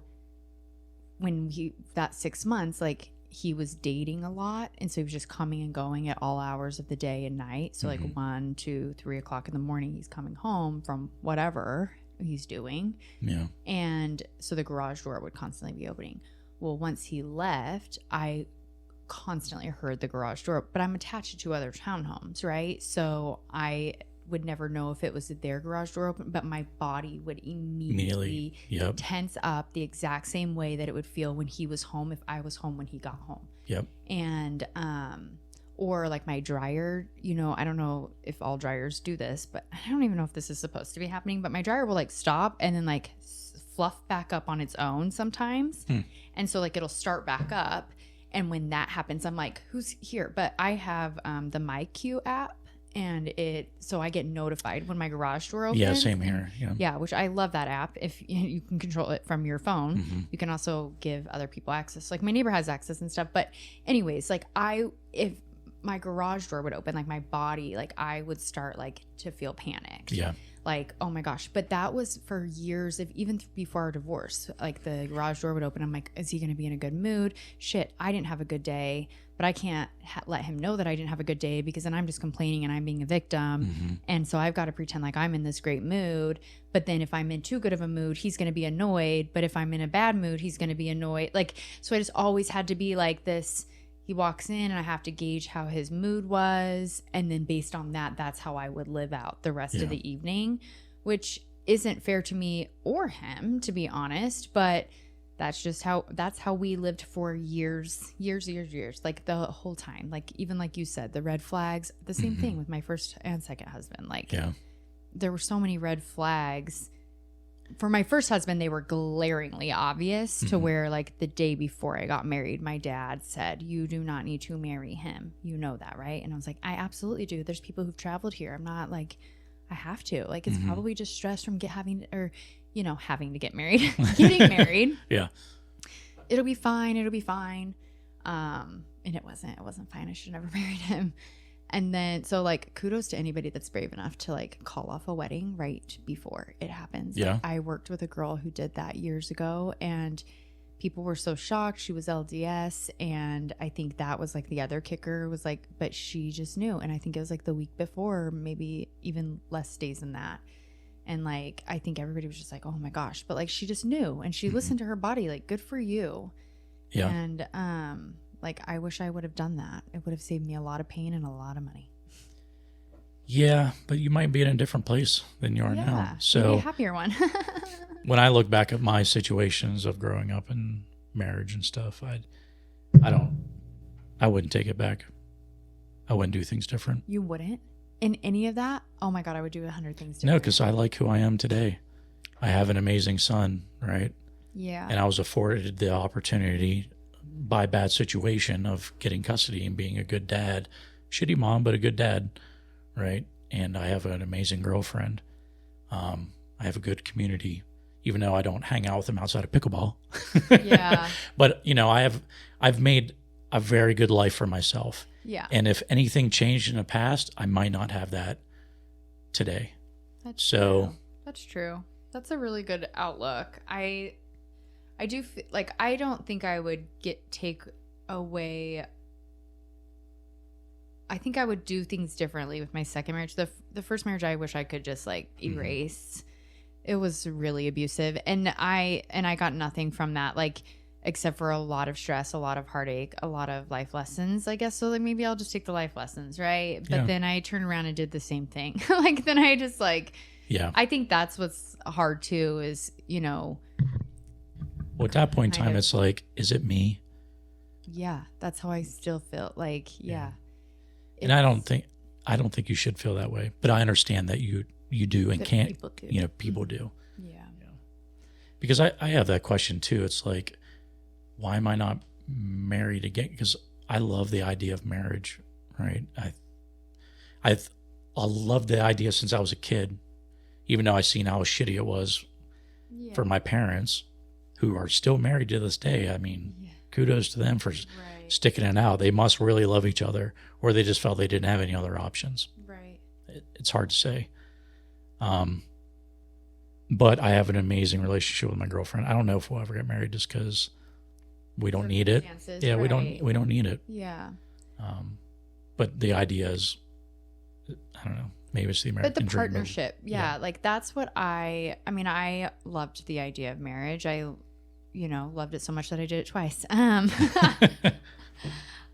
when that 6 months, like he was dating a lot, and so he was just coming and going at all hours of the day and night. So like 1, 2, 3 o'clock in the morning, he's coming home from whatever he's doing. Yeah. And so the garage door would constantly be opening. Well, once he left, I constantly heard the garage door, but I'm attached to other townhomes, right? So I would never know if it was their garage door open, but my body would immediately tense up the exact same way that it would feel when he was home, if I was home when he got home. Yep. And or like my dryer, you know, I don't know if all dryers do this, but I don't even know if this is supposed to be happening, but my dryer will like stop and then like fluff back up on its own sometimes. And so like it'll start back up. And when that happens, I'm like, who's here? But I have the MyQ app, and so I get notified when my garage door opens. Yeah, same here. Yeah, which I love that app. If you can control it from your phone, you can also give other people access. Like my neighbor has access and stuff. But anyways, like if my garage door would open, like my body, like I would start like to feel panicked. Yeah. Like, oh my gosh. But that was for years of even before our divorce. Like the garage door would open. I'm like, is he going to be in a good mood? Shit, I didn't have a good day, but I can't let him know that I didn't have a good day, because then I'm just complaining and I'm being a victim. And so I've got to pretend like I'm in this great mood. But then if I'm in too good of a mood, he's going to be annoyed. But if I'm in a bad mood, he's going to be annoyed. Like, so I just always had to be like this. He walks in and I have to gauge how his mood was. And then based on that, that's how I would live out the rest of the evening, which isn't fair to me or him, to be honest. But that's how we lived for years, like the whole time. Like, even like you said, the red flags, the same thing with my first and second husband. Like, there were so many red flags. For my first husband, they were glaringly obvious to where, like, the day before I got married, my dad said, you do not need to marry him. You know that, right? And I was like, I absolutely do. There's people who've traveled here. I'm not like, I have to. Like, it's probably just stress from having to get married. Getting married. Yeah. It'll be fine. And it wasn't fine. I should have never married him. And then, so like, kudos to anybody that's brave enough to like call off a wedding right before it happens. Yeah. Like, I worked with a girl who did that years ago, and people were so shocked. She was LDS. And I think that was like the other kicker was like, but she just knew. And I think it was like the week before, maybe even less days than that. And like, I think everybody was just like, oh my gosh. But like, she just knew, and she listened to her body. Like, good for you. Yeah. And, like, I wish I would have done that. It would have saved me a lot of pain and a lot of money. Yeah, but you might be in a different place than you are now. So maybe a happier one. when I look back at my situations of growing up in marriage and stuff, I wouldn't take it back. I wouldn't do things different. You wouldn't? In any of that? Oh my God, I would do 100 things different. No, because I like who I am today. I have an amazing son, right? Yeah. And I was afforded the opportunity by bad situation of getting custody and being a good dad. Shitty mom, but a good dad, right? And I have an amazing girlfriend. I have a good community, even though I don't hang out with them outside of pickleball. Yeah. But, I've made a very good life for myself. Yeah. And if anything changed in the past, I might not have that today. That's true. That's true. That's a really good outlook. I do like, I don't think I would take away. I think I would do things differently with my second marriage. The first marriage, I wish I could just like erase. It was really abusive, and I got nothing from that, like, except for a lot of stress, a lot of heartache, a lot of life lessons, I guess. So like, maybe I'll just take the life lessons, right? But then I turned around and did the same thing. Like, then I just like, I think that's what's hard too, is, well, at that point in time, it's like, is it me? Yeah, that's how I still feel. Like, And I don't think you should feel that way, but I understand that you do and can't. People do. People do. Yeah. Because I have that question too. It's like, why am I not married again? Because I love the idea of marriage, right? I loved the idea since I was a kid, even though I seen how shitty it was for my parents, who are still married to this day. I mean, kudos to them for sticking it out. They must really love each other, or they just felt they didn't have any other options. Right. It's hard to say. But I have an amazing relationship with my girlfriend. I don't know if we'll ever get married just because we don't need it. Yeah, we don't need it. Yeah. But the idea is, I don't know, maybe it's the American dream. But the partnership, like that's what I loved the idea of marriage. I, loved it so much that I did it twice.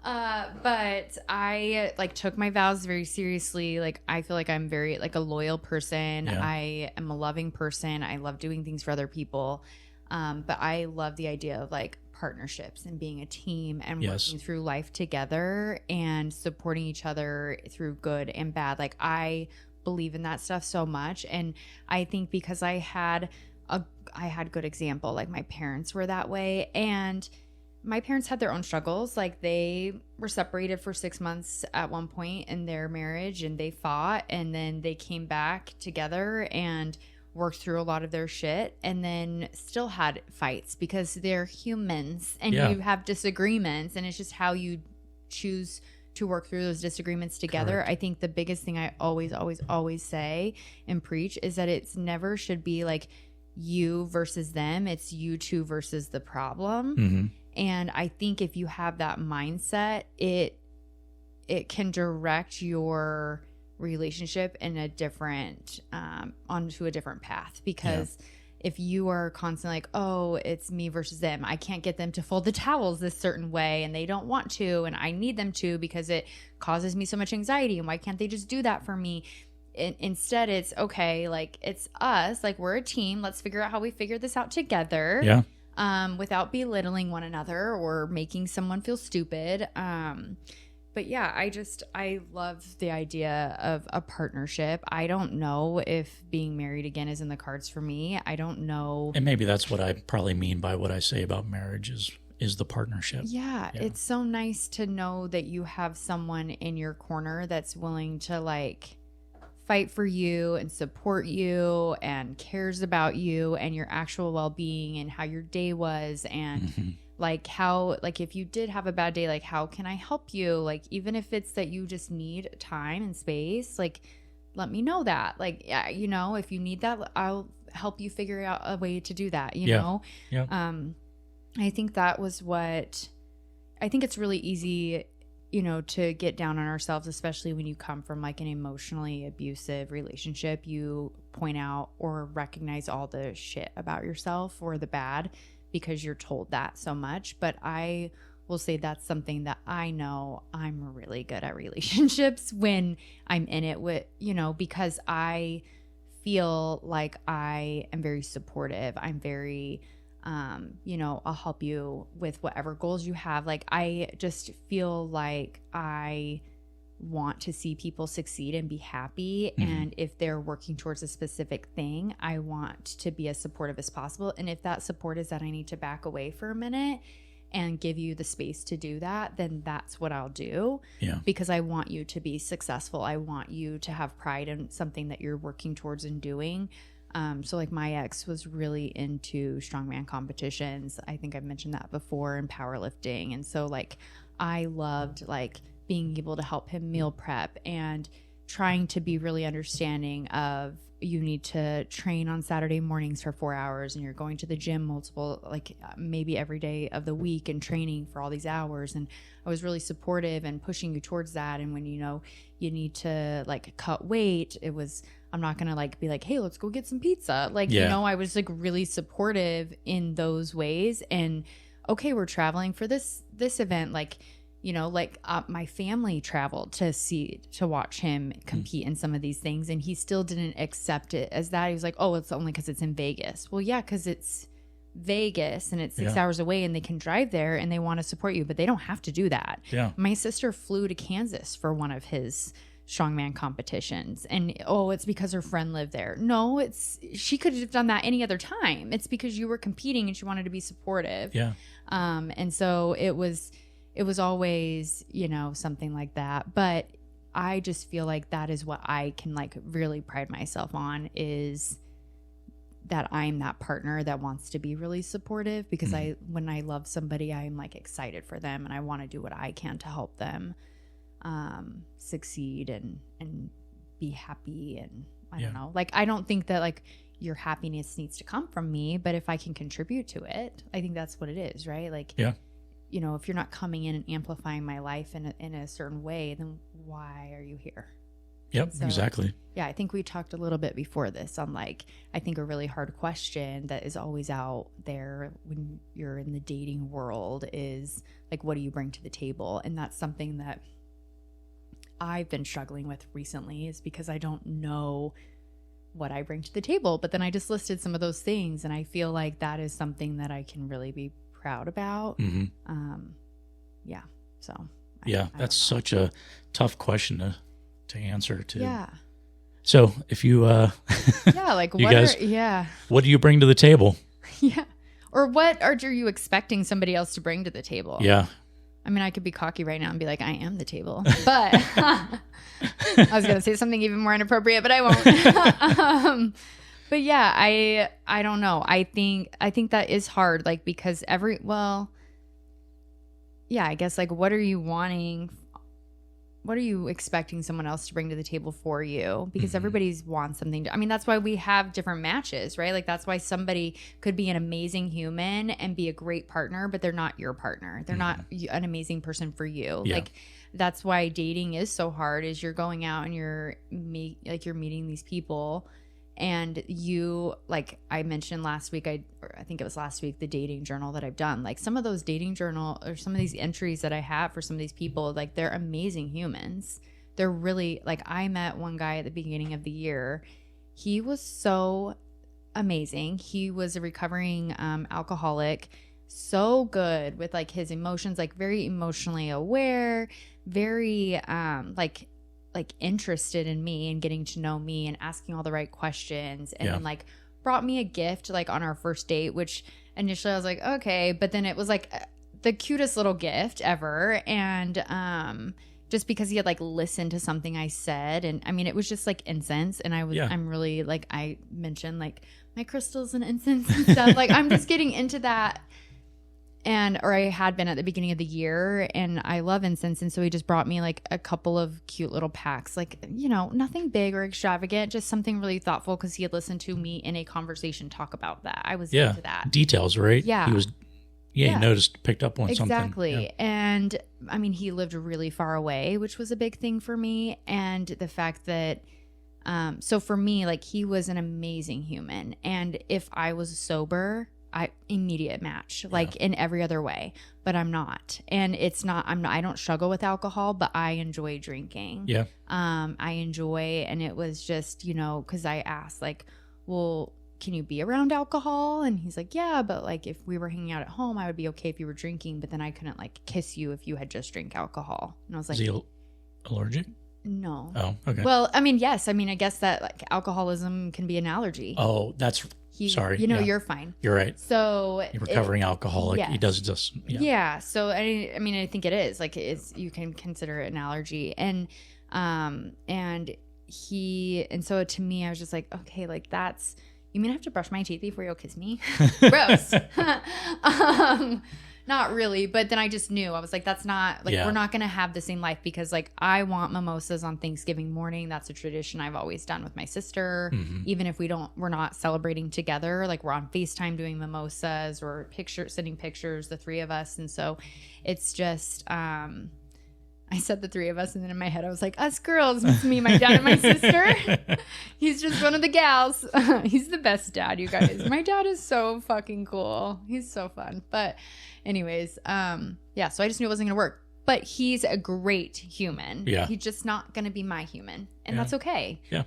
But I like took my vows very seriously. Like, I feel like I'm very like a loyal person. Yeah. I am a loving person. I love doing things for other people. But I love the idea of like partnerships and being a team and working through life together and supporting each other through good and bad. Like, I believe in that stuff so much. And I think because I had I had good example. Like my parents were that way, and my parents had their own struggles. Like they were separated for 6 months at one point in their marriage, and they fought, and then they came back together and worked through a lot of their shit, and then still had fights because they're humans, and you have disagreements, and it's just how you choose to work through those disagreements together. Correct. I think the biggest thing I always say and preach is that it's never should be like you versus them. It's you two versus the problem. Mm-hmm. And I think if you have that mindset, it can direct your relationship in a different onto a different path, because if you are constantly like, oh, it's me versus them, I can't get them to fold the towels this certain way, and they don't want to, and I need them to because it causes me so much anxiety, and why can't they just do that for me? Instead, it's okay, like it's us, like we're a team, let's figure out how we figure this out together, without belittling one another or making someone feel stupid. But yeah, I love the idea of a partnership. I don't know if being married again is in the cards for me. I don't know. And maybe that's what I probably mean by what I say about marriage is the partnership. Yeah, it's so nice to know that you have someone in your corner that's willing to like fight for you and support you and cares about you and your actual well-being and how your day was, and like how, like if you did have a bad day, like how can I help you? Like even if it's that you just need time and space, like let me know that. Like, yeah, you know, if you need that, I'll help you figure out a way to do that, you know? Yeah. I think that was what, I think it's really easy, you know, to get down on ourselves, especially when you come from like an emotionally abusive relationship. You point out or recognize all the shit about yourself or the bad because you're told that so much. But I will say that's something that I know I'm really good at relationships when I'm in it with, you know, because I feel like I am very supportive. I'm very, you know, I'll help you with whatever goals you have. Like, I just feel like I want to see people succeed and be happy. And if they're working towards a specific thing, I want to be as supportive as possible. And if that support is that I need to back away for a minute and give you the space to do that, then that's what I'll do. Yeah. Because I want you to be successful. I want you to have pride in something that you're working towards and doing. So like my ex was really into strongman competitions. I think I've mentioned that before, and powerlifting. And so like I loved like being able to help him meal prep and trying to be really understanding of, you need to train on Saturday mornings for 4 hours, and you're going to the gym multiple, like maybe every day of the week, and training for all these hours. And I was really supportive and pushing you towards that. And when, you know, you need to like cut weight, it was, I'm not going to like be like, hey, let's go get some pizza. Like, you know, I was like really supportive in those ways. And okay, we're traveling for this event. Like, you know, like my family traveled to watch him compete in some of these things, and he still didn't accept it as that. He was like, oh, it's only because it's in Vegas. Well, yeah, because it's Vegas and it's 6 hours away, and they can drive there and they want to support you, but they don't have to do that. Yeah. My sister flew to Kansas for one of his strongman competitions, and it's because her friend lived there. No, she could have done that any other time. It's because you were competing and she wanted to be supportive. Yeah. And so it was always, you know, something like that. But I just feel like that is what I can like really pride myself on, is that I'm that partner that wants to be really supportive, because when I love somebody, I'm like excited for them, and I want to do what I can to help them succeed and be happy. And I don't know, like, I don't think that like your happiness needs to come from me, but if I can contribute to it, I think that's what it is, right? Like, you know, if you're not coming in and amplifying my life in a certain way, then why are you here? Yep, so, exactly. Yeah, I think we talked a little bit before this on like, I think a really hard question that is always out there when you're in the dating world is like, what do you bring to the table? And that's something that I've been struggling with recently, is because I don't know what I bring to the table. But then I just listed some of those things, and I feel like that is something that I can really be proud about. So that's such a tough question to answer too. Yeah. So if you, yeah, like you what guys, what do you bring to the table? Yeah. Or what are you expecting somebody else to bring to the table? Yeah. I mean, I could be cocky right now and be like, I am the table. But I was going to say something even more inappropriate, but I won't. But yeah, I don't know. I think that is hard, like, because I guess, like, what are you wanting? What are you expecting someone else to bring to the table for you? Because everybody's wants something I mean, that's why we have different matches, right? Like, that's why somebody could be an amazing human and be a great partner, but they're not your partner. They're not an amazing person for you. Yeah. Like, that's why dating is so hard, is you're going out and you're meeting these people. And you, like I mentioned last week, I think it was last week, the dating journal that I've done, like some of those dating journal or some of these entries that I have for some of these people, like they're amazing humans. They're really, like, I met one guy at the beginning of the year. He was so amazing. He was a recovering alcoholic, so good with like his emotions, like very emotionally aware, very like interested in me and getting to know me and asking all the right questions, and then like brought me a gift like on our first date, which initially I was like, okay, but then it was like the cutest little gift ever. And just because he had like listened to something I said, and I mean, it was just like incense, and I'm really, like, I mentioned like my crystals and incense and stuff. Like, I'm just getting into that. Or I had been at the beginning of the year, and I love incense. And so he just brought me like a couple of cute little packs, like, you know, nothing big or extravagant, just something really thoughtful, because he had listened to me in a conversation talk about that. I was into that. Details, right? Yeah. He was, he noticed, picked up on something. Exactly. Yeah. And I mean, he lived really far away, which was a big thing for me. And the fact that, so for me, like, he was an amazing human. And if I was sober, immediate match, like in every other way, but I'm not. And it's not, I don't struggle with alcohol, but I enjoy drinking. Yeah. I enjoy, and it was just, you know, cause I asked like, well, can you be around alcohol? And he's like, yeah, but like if we were hanging out at home, I would be okay if you were drinking, but then I couldn't like kiss you if you had just drank alcohol. And I was like, is he allergic? No. Oh, okay. Well, I mean, yes. I mean, I guess that like alcoholism can be an allergy. Oh, that's sorry. You know, you're fine. You're right. So you're recovering alcoholic. Yes. He does just. Yeah. So I mean, I think it is like you can consider it an allergy, and so to me, I was just like, okay, like that's. You mean I have to brush my teeth before you'll kiss me? Gross. Not really, but then I just knew. I was like, that's not, like, we're not going to have the same life, because, like, I want mimosas on Thanksgiving morning. That's a tradition I've always done with my sister. Mm-hmm. Even if we're not celebrating together, like, we're on FaceTime doing mimosas or sending pictures, the three of us. And so it's just, I said the three of us, and then in my head I was like, us girls. It's me, my dad, and my sister. He's just one of the gals. He's the best dad, you guys. My dad is so fucking cool. He's so fun. But anyways, so I just knew it wasn't going to work. But he's a great human. Yeah. He's just not going to be my human. And that's okay. Yeah.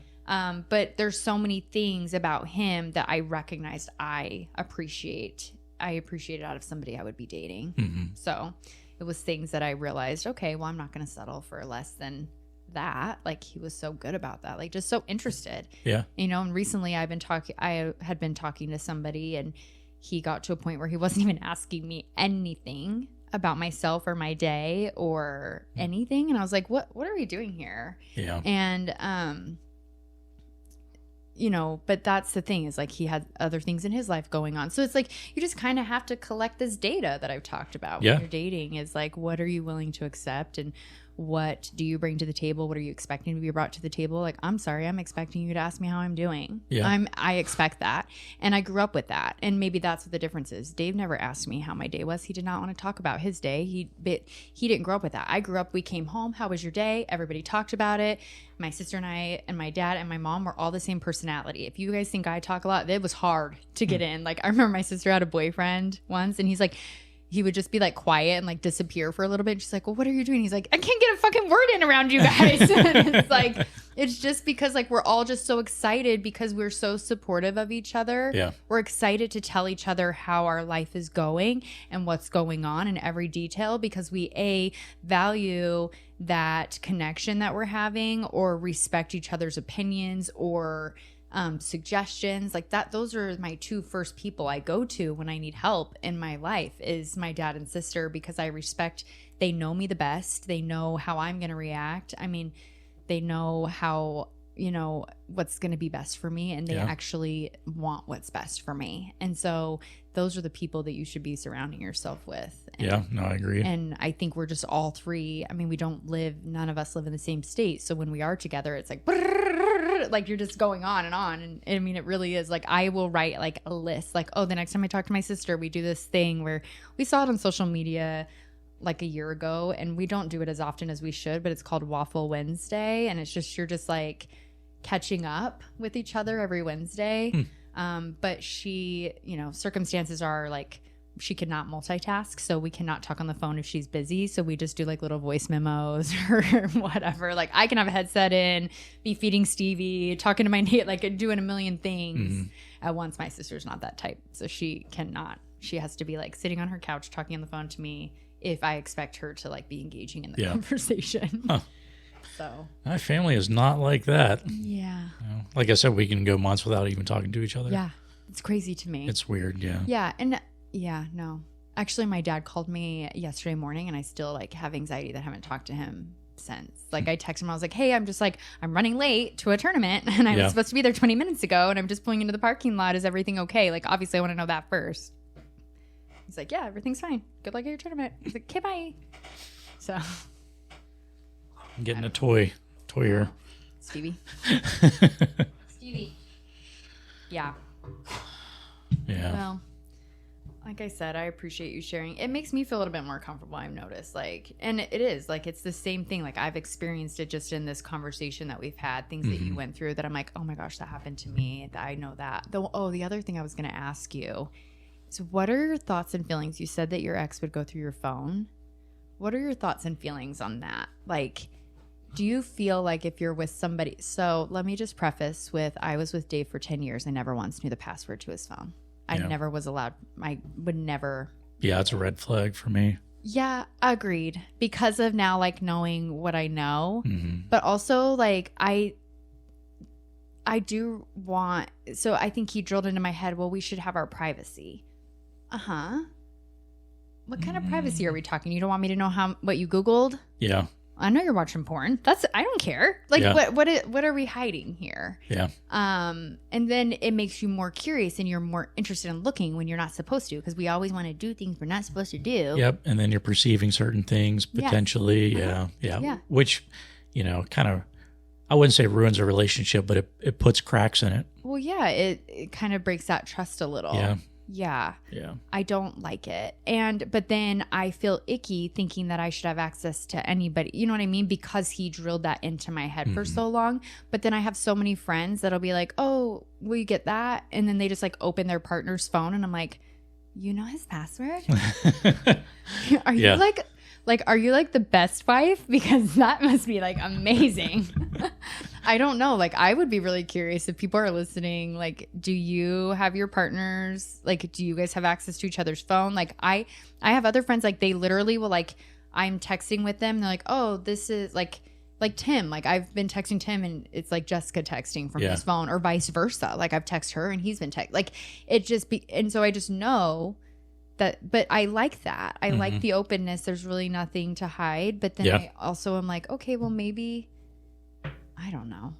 But there's so many things about him that I recognized I appreciate out of somebody I would be dating. Mm-hmm. So it was things that I realized, okay, well, I'm not going to settle for less than that. Like, he was so good about that, like, just so interested. Yeah. You know, and recently I had been talking to somebody, and he got to a point where he wasn't even asking me anything about myself or my day or anything. And I was like, what are we doing here? Yeah. And, you know, but that's the thing, is like, he had other things in his life going on. So it's like, you just kind of have to collect this data that I've talked about when you're dating, is like, what are you willing to accept, and what do you bring to the table? What are you expecting to be brought to the table? Like, I'm sorry, I'm expecting you to ask me how I'm doing. Yeah. I expect that. And I grew up with that. And maybe that's what the difference is. Dave never asked me how my day was. He did not want to talk about his day. He didn't grow up with that. I grew up, we came home, how was your day? Everybody talked about it. My sister and I and my dad and my mom were all the same personality. If you guys think I talk a lot, it was hard to get in. Like, I remember my sister had a boyfriend once, and he's like, he would just be like quiet and like disappear for a little bit. She's like, well, what are you doing? He's like, I can't get a fucking word in around you guys. And it's like, it's just because like we're all just so excited because we're so supportive of each other. Yeah. We're excited to tell each other how our life is going and what's going on in every detail because we value that connection that we're having or respect each other's opinions or suggestions like that. Those are my two first people I go to when I need help in my life is my dad and sister because I respect, they know me the best. They know how I'm going to react. I mean, they know how, what's going to be best for me and they actually want what's best for me. And so those are the people that you should be surrounding yourself with. And, I agree. And I think we're just all three. I mean, none of us live in the same state. So when we are together, it's like, like you're just going on. And I mean, it really is like, I will write like a list, like, oh, the next time I talk to my sister, we do this thing where we saw it on social media like a year ago and we don't do it as often as we should, but it's called Waffle Wednesday. And it's just, you're just like catching up with each other every Wednesday. But she, circumstances are like, she cannot multitask, so we cannot talk on the phone if she's busy. So we just do like little voice memos or whatever. Like I can have a headset in, be feeding Stevie, talking to my Nate, like doing a million things at once. My sister's not that type, so she cannot. She has to be like sitting on her couch talking on the phone to me if I expect her to like be engaging in the conversation. Huh. So my family is not like that. Yeah. Like I said, we can go months without even talking to each other. Yeah. It's crazy to me. It's weird. Yeah. Yeah. And no. Actually, my dad called me yesterday morning and I still like have anxiety that I haven't talked to him since. Like I texted him, I was like, hey, I'm running late to a tournament and I was supposed to be there 20 minutes ago and I'm just pulling into the parking lot. Is everything okay? Like, obviously I want to know that first. He's like, yeah, everything's fine. Good luck at your tournament. He's like, okay, bye. So. I'm getting a toy here. Stevie. Stevie. Yeah. Yeah. Well, like I said, I appreciate you sharing. It makes me feel a little bit more comfortable, I've noticed. Like, and it is like, it's the same thing. Like I've experienced it just in this conversation that we've had, things that you went through that I'm like, oh my gosh, that happened to me. I know that. The other thing I was going to ask you is what are your thoughts and feelings? You said that your ex would go through your phone. What are your thoughts and feelings on that? Like, do you feel like if you're with somebody, so let me just preface with, I was with Dave for 10 years. I never once knew the password to his phone. I never was allowed. I would never. Yeah, it's a red flag for me. Yeah, agreed. Because of now, like knowing what I know, but also like I do want. So I think he drilled into my head. Well, we should have our privacy. What kind of privacy are we talking? You don't want me to know what you Googled? Yeah. I know you're watching porn. I don't care. Like, what are we hiding here? Yeah. And then it makes you more curious and you're more interested in looking when you're not supposed to, because we always want to do things we're not supposed to do. Yep. And then you're perceiving certain things potentially. Yeah. Which, kind of, I wouldn't say ruins a relationship, but it puts cracks in it. Well, yeah, it kind of breaks that trust a little. Yeah. Yeah. Yeah. I don't like it. But then I feel icky thinking that I should have access to anybody. You know what I mean? Because he drilled that into my head for so long. But then I have so many friends that'll be like, oh, will you get that? And then they just like open their partner's phone and I'm like, you know his password? Are you are you like the best wife? Because that must be like amazing. I don't know. Like, I would be really curious if people are listening. Like, do you have your partners? Like, do you guys have access to each other's phone? Like, I have other friends, like, they literally will, like, I'm texting with them. They're like, oh, this is like Tim. Like, I've been texting Tim and it's like Jessica texting from his phone or vice versa. Like, I've texted her and he's been like, it just and so I just know that, but I like that. I like the openness. There's really nothing to hide. But then I also am like, okay, well, maybe. I don't know.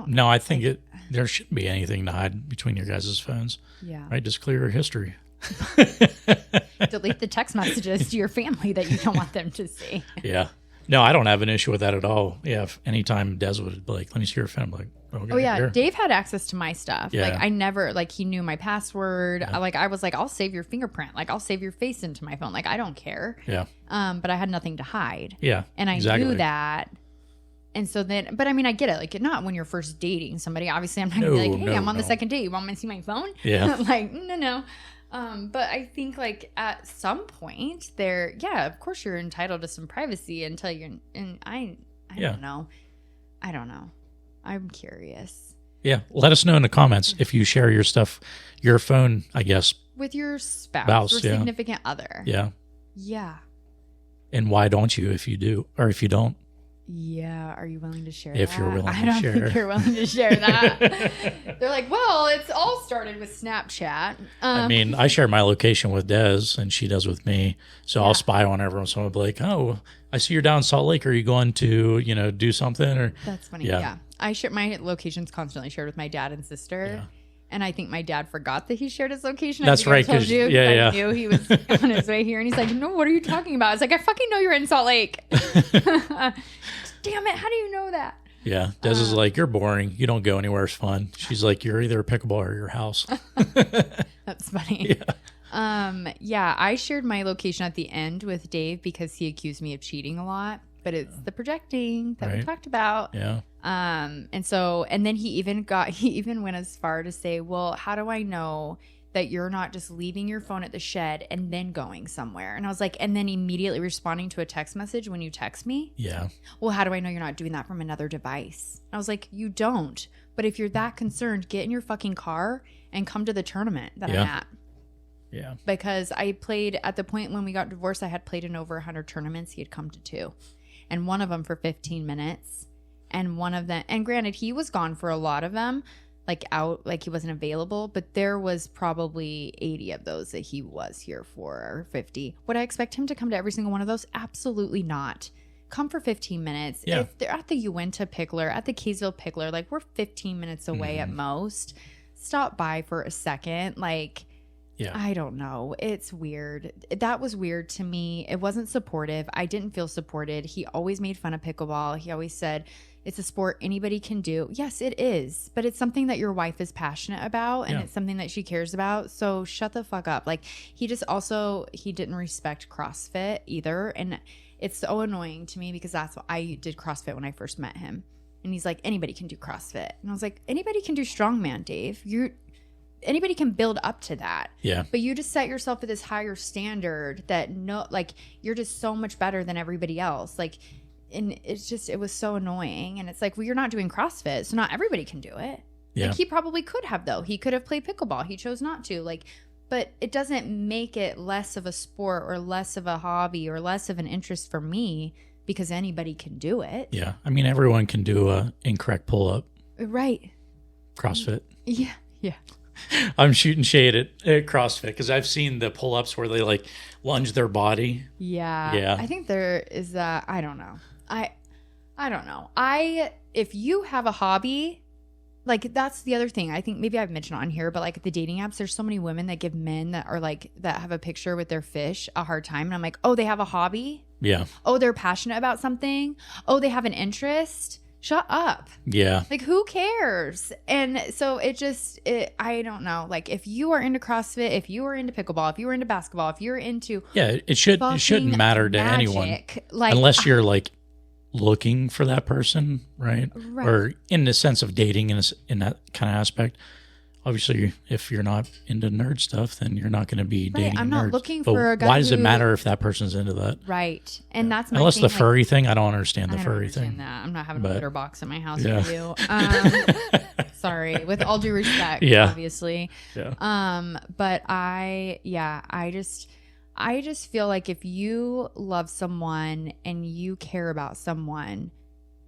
No, I think there shouldn't be anything to hide between your guys' phones. Yeah. Right? Just clear your history. Delete the text messages to your family that you don't want them to see. Yeah. No, I don't have an issue with that at all. Yeah. If anytime Des would be like, let me see your phone, I'm like, okay. Oh, yeah. Here. Dave had access to my stuff. Yeah. Like, I never, like, he knew my password. Yeah. I was like, I'll save your fingerprint. Like, I'll save your face into my phone. Like, I don't care. Yeah. But I had nothing to hide. Yeah. And I knew that. And so then, but I mean, I get it. Like, not when you're first dating somebody. Obviously, I'm not going to be like, hey, I'm on the second date. You want me to see my phone? Yeah. Like, no. But I think like at some point there, yeah, of course you're entitled to some privacy until you're, and I don't know. I don't know. I'm curious. Yeah. Let us know in the comments if you share your stuff, your phone, I guess. With your spouse or significant other. Yeah. Yeah. And why don't you if you do, or if you don't? Yeah, are you willing to share if that? You're willing to share. I don't think you're willing to share that. They're like, well, it's all started with Snapchat. I mean, I share my location with Des, and she does with me. So I'll spy on everyone. So I'll be like, oh, I see you're down in Salt Lake. Are you going to, do something? Or that's funny. Yeah. I share my location's constantly shared with my dad and sister. Yeah. And I think my dad forgot that he shared his location. That's right. I told you, I knew he was on his way here. And he's like, no, what are you talking about? I was like, I fucking know you're in Salt Lake. Damn it. How do you know that? Yeah. Des is like, you're boring. You don't go anywhere. It's fun. She's like, you're either a pickleball or your house. That's funny. Yeah. I shared my location at the end with Dave because he accused me of cheating a lot. But it's the projecting that we talked about. Yeah. And then he even went as far to say, well, how do I know that you're not just leaving your phone at the shed and then going somewhere? And I was like, and then immediately responding to a text message when you text me? Yeah. Well, how do I know you're not doing that from another device? I was like, you don't. But if you're that concerned, get in your fucking car and come to the tournament that I'm at. Yeah. Because I played at the point when we got divorced, I had played in over 100 tournaments. He had come to 2. And one of them for 15 minutes. And one of them, and granted, he was gone for a lot of them, like out, like he wasn't available, but there was probably 80 of those that he was here for, or 50. Would I expect him to come to every single one of those? Absolutely not. Come for 15 minutes. Yeah. If they're at the Uinta Pickler, at the Kaysville Pickler, like we're 15 minutes away at most. Stop by for a second. Like, yeah. I don't know. It's weird. That was weird to me. It wasn't supportive. I didn't feel supported. He always made fun of pickleball. He always said, it's a sport anybody can do. Yes, it is. But it's something that your wife is passionate about and it's something that she cares about. So shut the fuck up. Like he didn't respect CrossFit either. And it's so annoying to me because that's what I did CrossFit when I first met him. And he's like, anybody can do CrossFit. And I was like, anybody can do strongman, Dave. Anybody can build up to that. Yeah. But you just set yourself at this higher standard that you're just so much better than everybody else. Like, and it was so annoying. And it's like, well, you're not doing CrossFit, so not everybody can do it. Yeah. Like he probably could have though. He could have played pickleball. He chose not to. Like, but it doesn't make it less of a sport or less of a hobby or less of an interest for me because anybody can do it. Yeah. I mean, everyone can do a incorrect pull-up. Right. CrossFit. Yeah. Yeah. I'm shooting shade at CrossFit because I've seen the pull-ups where they like lunge their body. Yeah. Yeah. I think there is I don't know. I don't know. If you have a hobby, like that's the other thing. I think maybe I've mentioned on here, but like the dating apps, there's so many women that give men that are like, that have a picture with their fish a hard time. And I'm like, oh, they have a hobby? Yeah. Oh, they're passionate about something? Oh, they have an interest? Shut up. Yeah. Like, who cares? And so I don't know. Like, if you are into CrossFit, if you are into pickleball, if you are into basketball, if you're into it shouldn't matter to magic, anyone. Like, unless you're like looking for that person, right? Or in the sense of dating in that kind of aspect. Obviously, if you're not into nerd stuff, then you're not going to be dating I'm nerds. not looking for a guy. Why does it matter if that person's into that? Right. And that's my unless thing, the furry thing, I don't understand the furry thing. That. I'm not having a litter box in my house for you. Sorry, with all due respect, obviously. Yeah. But I just feel like if you love someone and you care about someone,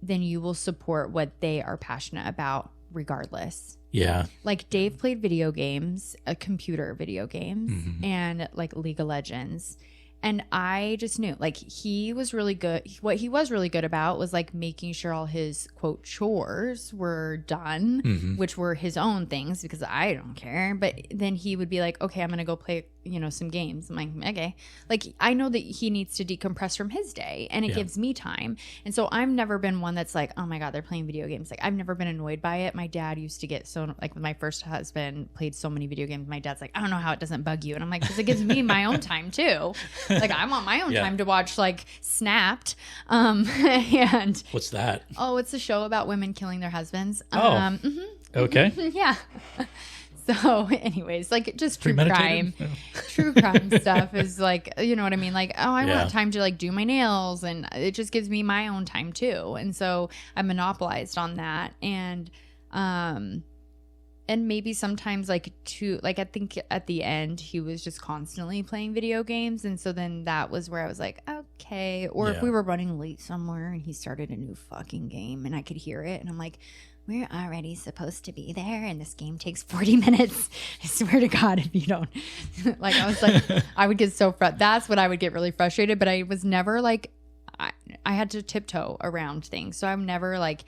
then you will support what they are passionate about regardless. Yeah. Like Dave played video games, computer video games, and like League of Legends. And I just knew, like, he was really good. What he was really good about was, like, making sure all his, quote, chores were done, which were his own things because I don't care. But then he would be like, okay, I'm going to go play, some games. I'm like, okay. Like, I know that he needs to decompress from his day, and it gives me time. And so I've never been one that's like, oh, my God, they're playing video games. Like, I've never been annoyed by it. My dad used to get so, like, my first husband played so many video games. My dad's like, I don't know how it doesn't bug you. And I'm like, because it gives me my own time, too. Like, I want my own time to watch, like, Snapped. And what's that? Oh, it's a show about women killing their husbands. Okay. Yeah. So anyways, like just true crime, true crime stuff is like, you know what I mean? Like, oh, I want time to like do my nails, and it just gives me my own time too. And so I monopolized on that. And maybe sometimes I think at the end he was just constantly playing video games. And so then that was where I was like, okay. Or if we were running late somewhere and he started a new fucking game and I could hear it and I'm like, we're already supposed to be there and this game takes 40 minutes. I swear to God, if you don't. Like, I was like, I would get so frustrated. That's what I would get really frustrated. But I was never like, I had to tiptoe around things. So I'm never like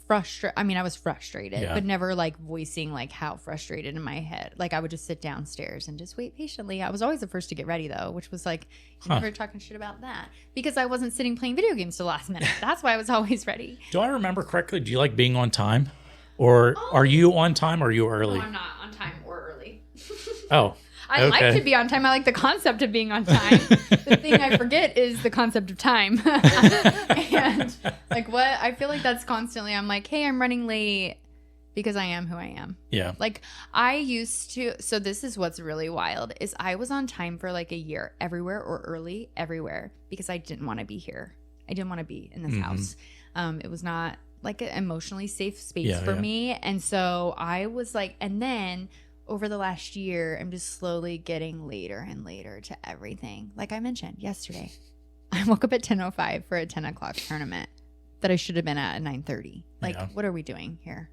frustrated. I mean, I was frustrated, but never like voicing like how frustrated in my head. Like I would just sit downstairs and just wait patiently. I was always the first to get ready though, which was like, you never talking shit about that because I wasn't sitting playing video games till last minute. That's why I was always ready. Do I remember correctly? Do you like being on time, or are you on time or are you early? No, I'm not on time or early. Oh. I like to be on time. I like the concept of being on time. The thing I forget is the concept of time. And like what I feel like that's constantly, I'm like, hey, I'm running late because I am who I am. Yeah. Like I used to, so this is what's really wild is I was on time for like a year everywhere or early everywhere because I didn't want to be here. I didn't want to be in this house. It was not like an emotionally safe space for me. And so I was like, and then over the last year, I'm just slowly getting later and later to everything. Like I mentioned yesterday, I woke up at 10:05 for a 10 o'clock tournament that I should have been at 9:30. Like, what are we doing here?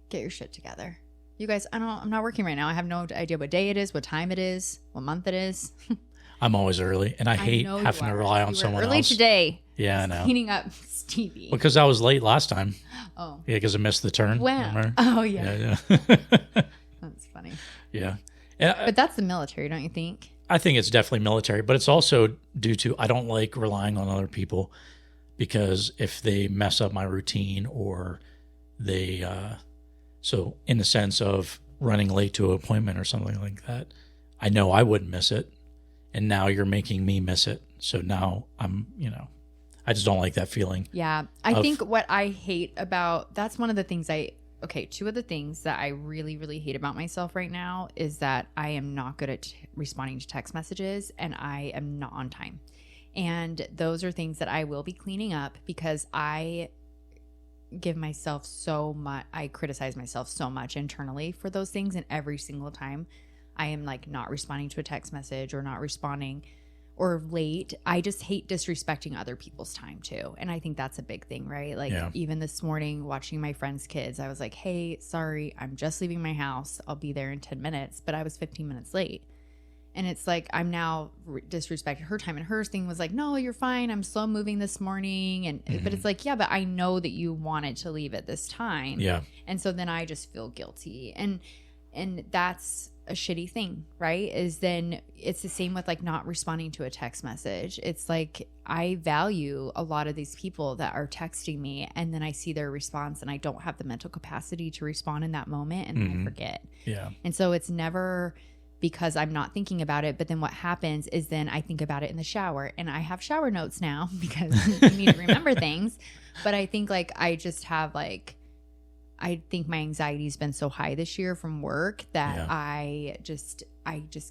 Get your shit together. You guys, I'm not working right now. I have no idea what day it is, what time it is, what month it is. I'm always early, and I hate having to rely on someone else. Early today. Yeah, I know. Cleaning up Stevie. Because I was late last time. Oh. Yeah, because I missed the turn. When? Oh, yeah. Yeah. That's funny. Yeah. But that's the military, don't you think? I think it's definitely military, but it's also due to I don't like relying on other people because if they mess up my routine or they, so in the sense of running late to an appointment or something like that, I know I wouldn't miss it. And now you're making me miss it. So now I'm, I just don't like that feeling. Yeah. I think what I hate about, that's one of the things two of the things that I really, really hate about myself right now is that I am not good at responding to text messages and I am not on time. And those are things that I will be cleaning up because I give myself so much, I criticize myself so much internally for those things. And every single time I am like not responding to a text message or not responding or late, I just hate disrespecting other people's time too. And I think that's a big thing, right? Like even this morning watching my friend's kids, I was like, hey, sorry, I'm just leaving my house. I'll be there in 10 minutes, but I was 15 minutes late. And it's like, I'm now disrespecting her time. And her thing was like, no, you're fine. I'm slow moving this morning. And but it's like, yeah, but I know that you wanted to leave at this time. Yeah. And so then I just feel guilty. And that's a shitty thing, right? Is then it's the same with like not responding to a text message. It's like I value a lot of these people that are texting me and then I see their response and I don't have the mental capacity to respond in that moment and then I forget. Yeah. And so it's never because I'm not thinking about it, but then what happens is then I think about it in the shower and I have shower notes now because I need to remember things. But I think like I just have like I think my anxiety's been so high this year from work that I just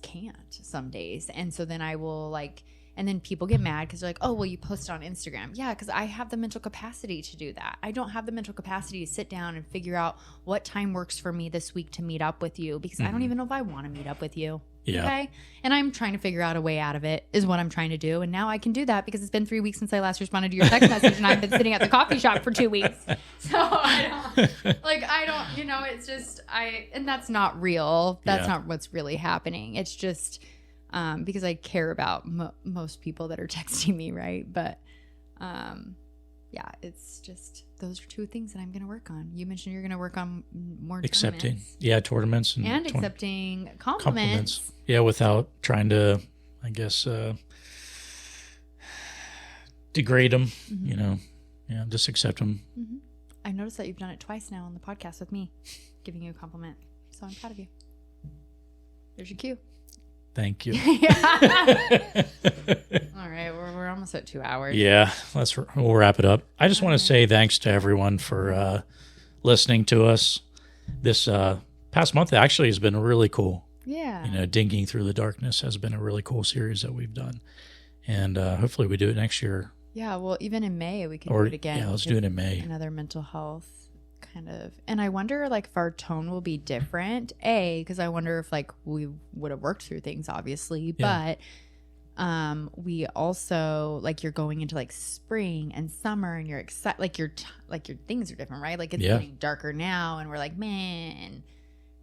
can't some days. And so then I will like, and then people get mad because they're like, oh, well, you post on Instagram. Yeah, because I have the mental capacity to do that. I don't have the mental capacity to sit down and figure out what time works for me this week to meet up with you because I don't even know if I want to meet up with you. Yeah. Okay. And I'm trying to figure out a way out of it is what I'm trying to do. And now I can do that because it's been 3 weeks since I last responded to your text message and I've been sitting at the coffee shop for 2 weeks. So I don't, it's just, and that's not real. That's not what's really happening. It's just because I care about most people that are texting me. Right. But it's just, those are two things that I'm going to work on. You mentioned you're going to work on more accepting, tournaments and accepting compliments. Yeah, without trying to, I guess, degrade them. Just accept them. Mm-hmm. I noticed that you've done it twice now on the podcast with me, giving you a compliment. So I'm proud of you. There's your cue. Thank you. All right, we're almost at 2 hours. Yeah, we'll wrap it up. I just want to say thanks to everyone for listening to us. This past month actually has been really cool. Yeah. You know, Dinking Through the Darkness has been a really cool series that we've done. And hopefully we do it next year. Yeah, well, even in May, we can do it again. Yeah, let's do it in May. Another mental health kind of. And I wonder, like, if our tone will be different. Because I wonder if, like, we would have worked through things, obviously. Yeah. But we also, like, you're going into, like, spring and summer, and you're excited. Like, your things are different, right? Like, it's getting darker now, and we're like, man.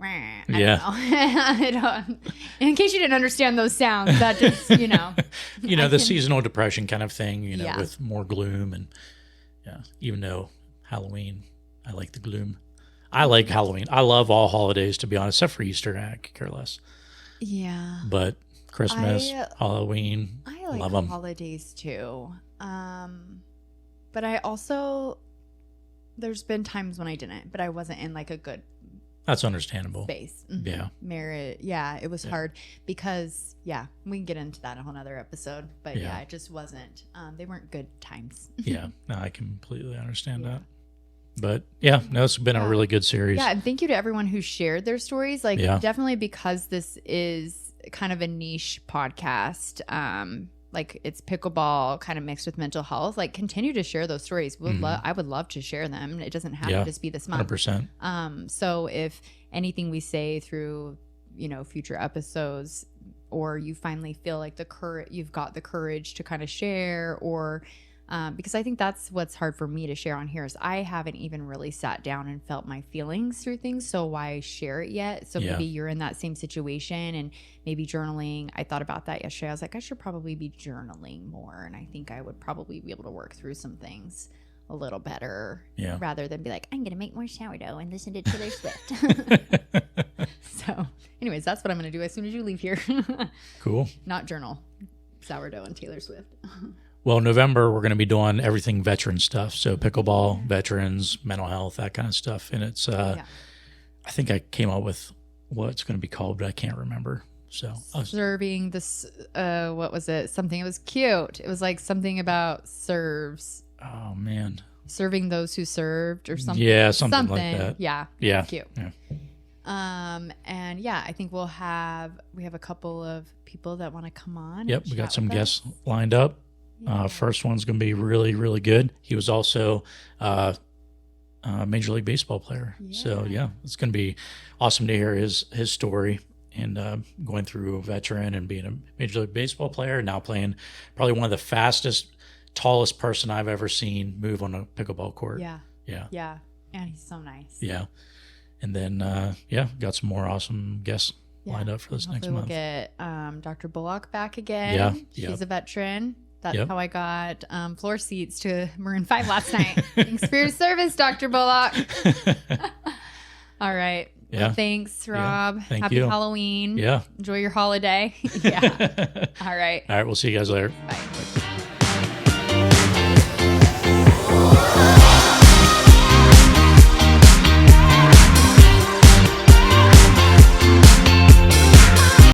I don't know. In case you didn't understand those sounds, that just, you know. The seasonal depression kind of thing, with more gloom. And even though Halloween, I like the gloom. I like Halloween. I love all holidays, to be honest, except for Easter. I could care less. Yeah. But Christmas, Halloween, I like love them. Holidays too. But I also, there's been times when I didn't, but I wasn't in like a good That's understandable. Space. Mm-hmm. Yeah. Merit. Yeah. It was hard because, we can get into that in a whole nother episode. But it just wasn't, they weren't good times. Yeah. No, I completely understand that. But it's been a really good series. Yeah. And thank you to everyone who shared their stories. Like, definitely because this is kind of a niche podcast. Like it's pickleball kind of mixed with mental health. Like continue to share those stories. I would love to share them. It doesn't have to just be this month. 100%. So if anything we say through, future episodes, or you finally feel like you've got the courage to kind of share, or because I think that's what's hard for me to share on here is I haven't even really sat down and felt my feelings through things. So why share it yet? So maybe you're in that same situation, and maybe journaling. I thought about that yesterday. I was like, I should probably be journaling more. And I think I would probably be able to work through some things a little better rather than be like, I'm going to make more sourdough and listen to Taylor Swift. So anyways, that's what I'm going to do as soon as you leave here. Cool. Not journal, sourdough and Taylor Swift. Well, November, we're going to be doing everything veteran stuff. So pickleball, veterans, mental health, that kind of stuff. And it's, I think I came up with what it's going to be called, but I can't remember. So serving this, what was it? Something, it was cute. It was like something about serves. Oh, man. Serving those who served or something. Yeah, something like that. Yeah. Yeah. Cute. Yeah. And I think we have a couple of people that want to come on. Yep. We got some guests lined up. First one's going to be really, really good. He was also a Major League Baseball player. Yeah. So, it's going to be awesome to hear his story and going through a veteran and being a Major League Baseball player and now playing probably one of the fastest, tallest person I've ever seen move on a pickleball court. Yeah. Yeah. Yeah. And he's so nice. Yeah. And then, got some more awesome guests lined up for this next month. We'll get Dr. Bullock back again. Yeah. She's a veteran. That's how I got floor seats to Maroon 5 last night. Thanks for your service, Dr. Bullock. All right. Yeah. Well, thanks, Rob. Yeah. Thank Happy you. Halloween. Yeah. Enjoy your holiday. Yeah. All right. All right. We'll see you guys later. Bye.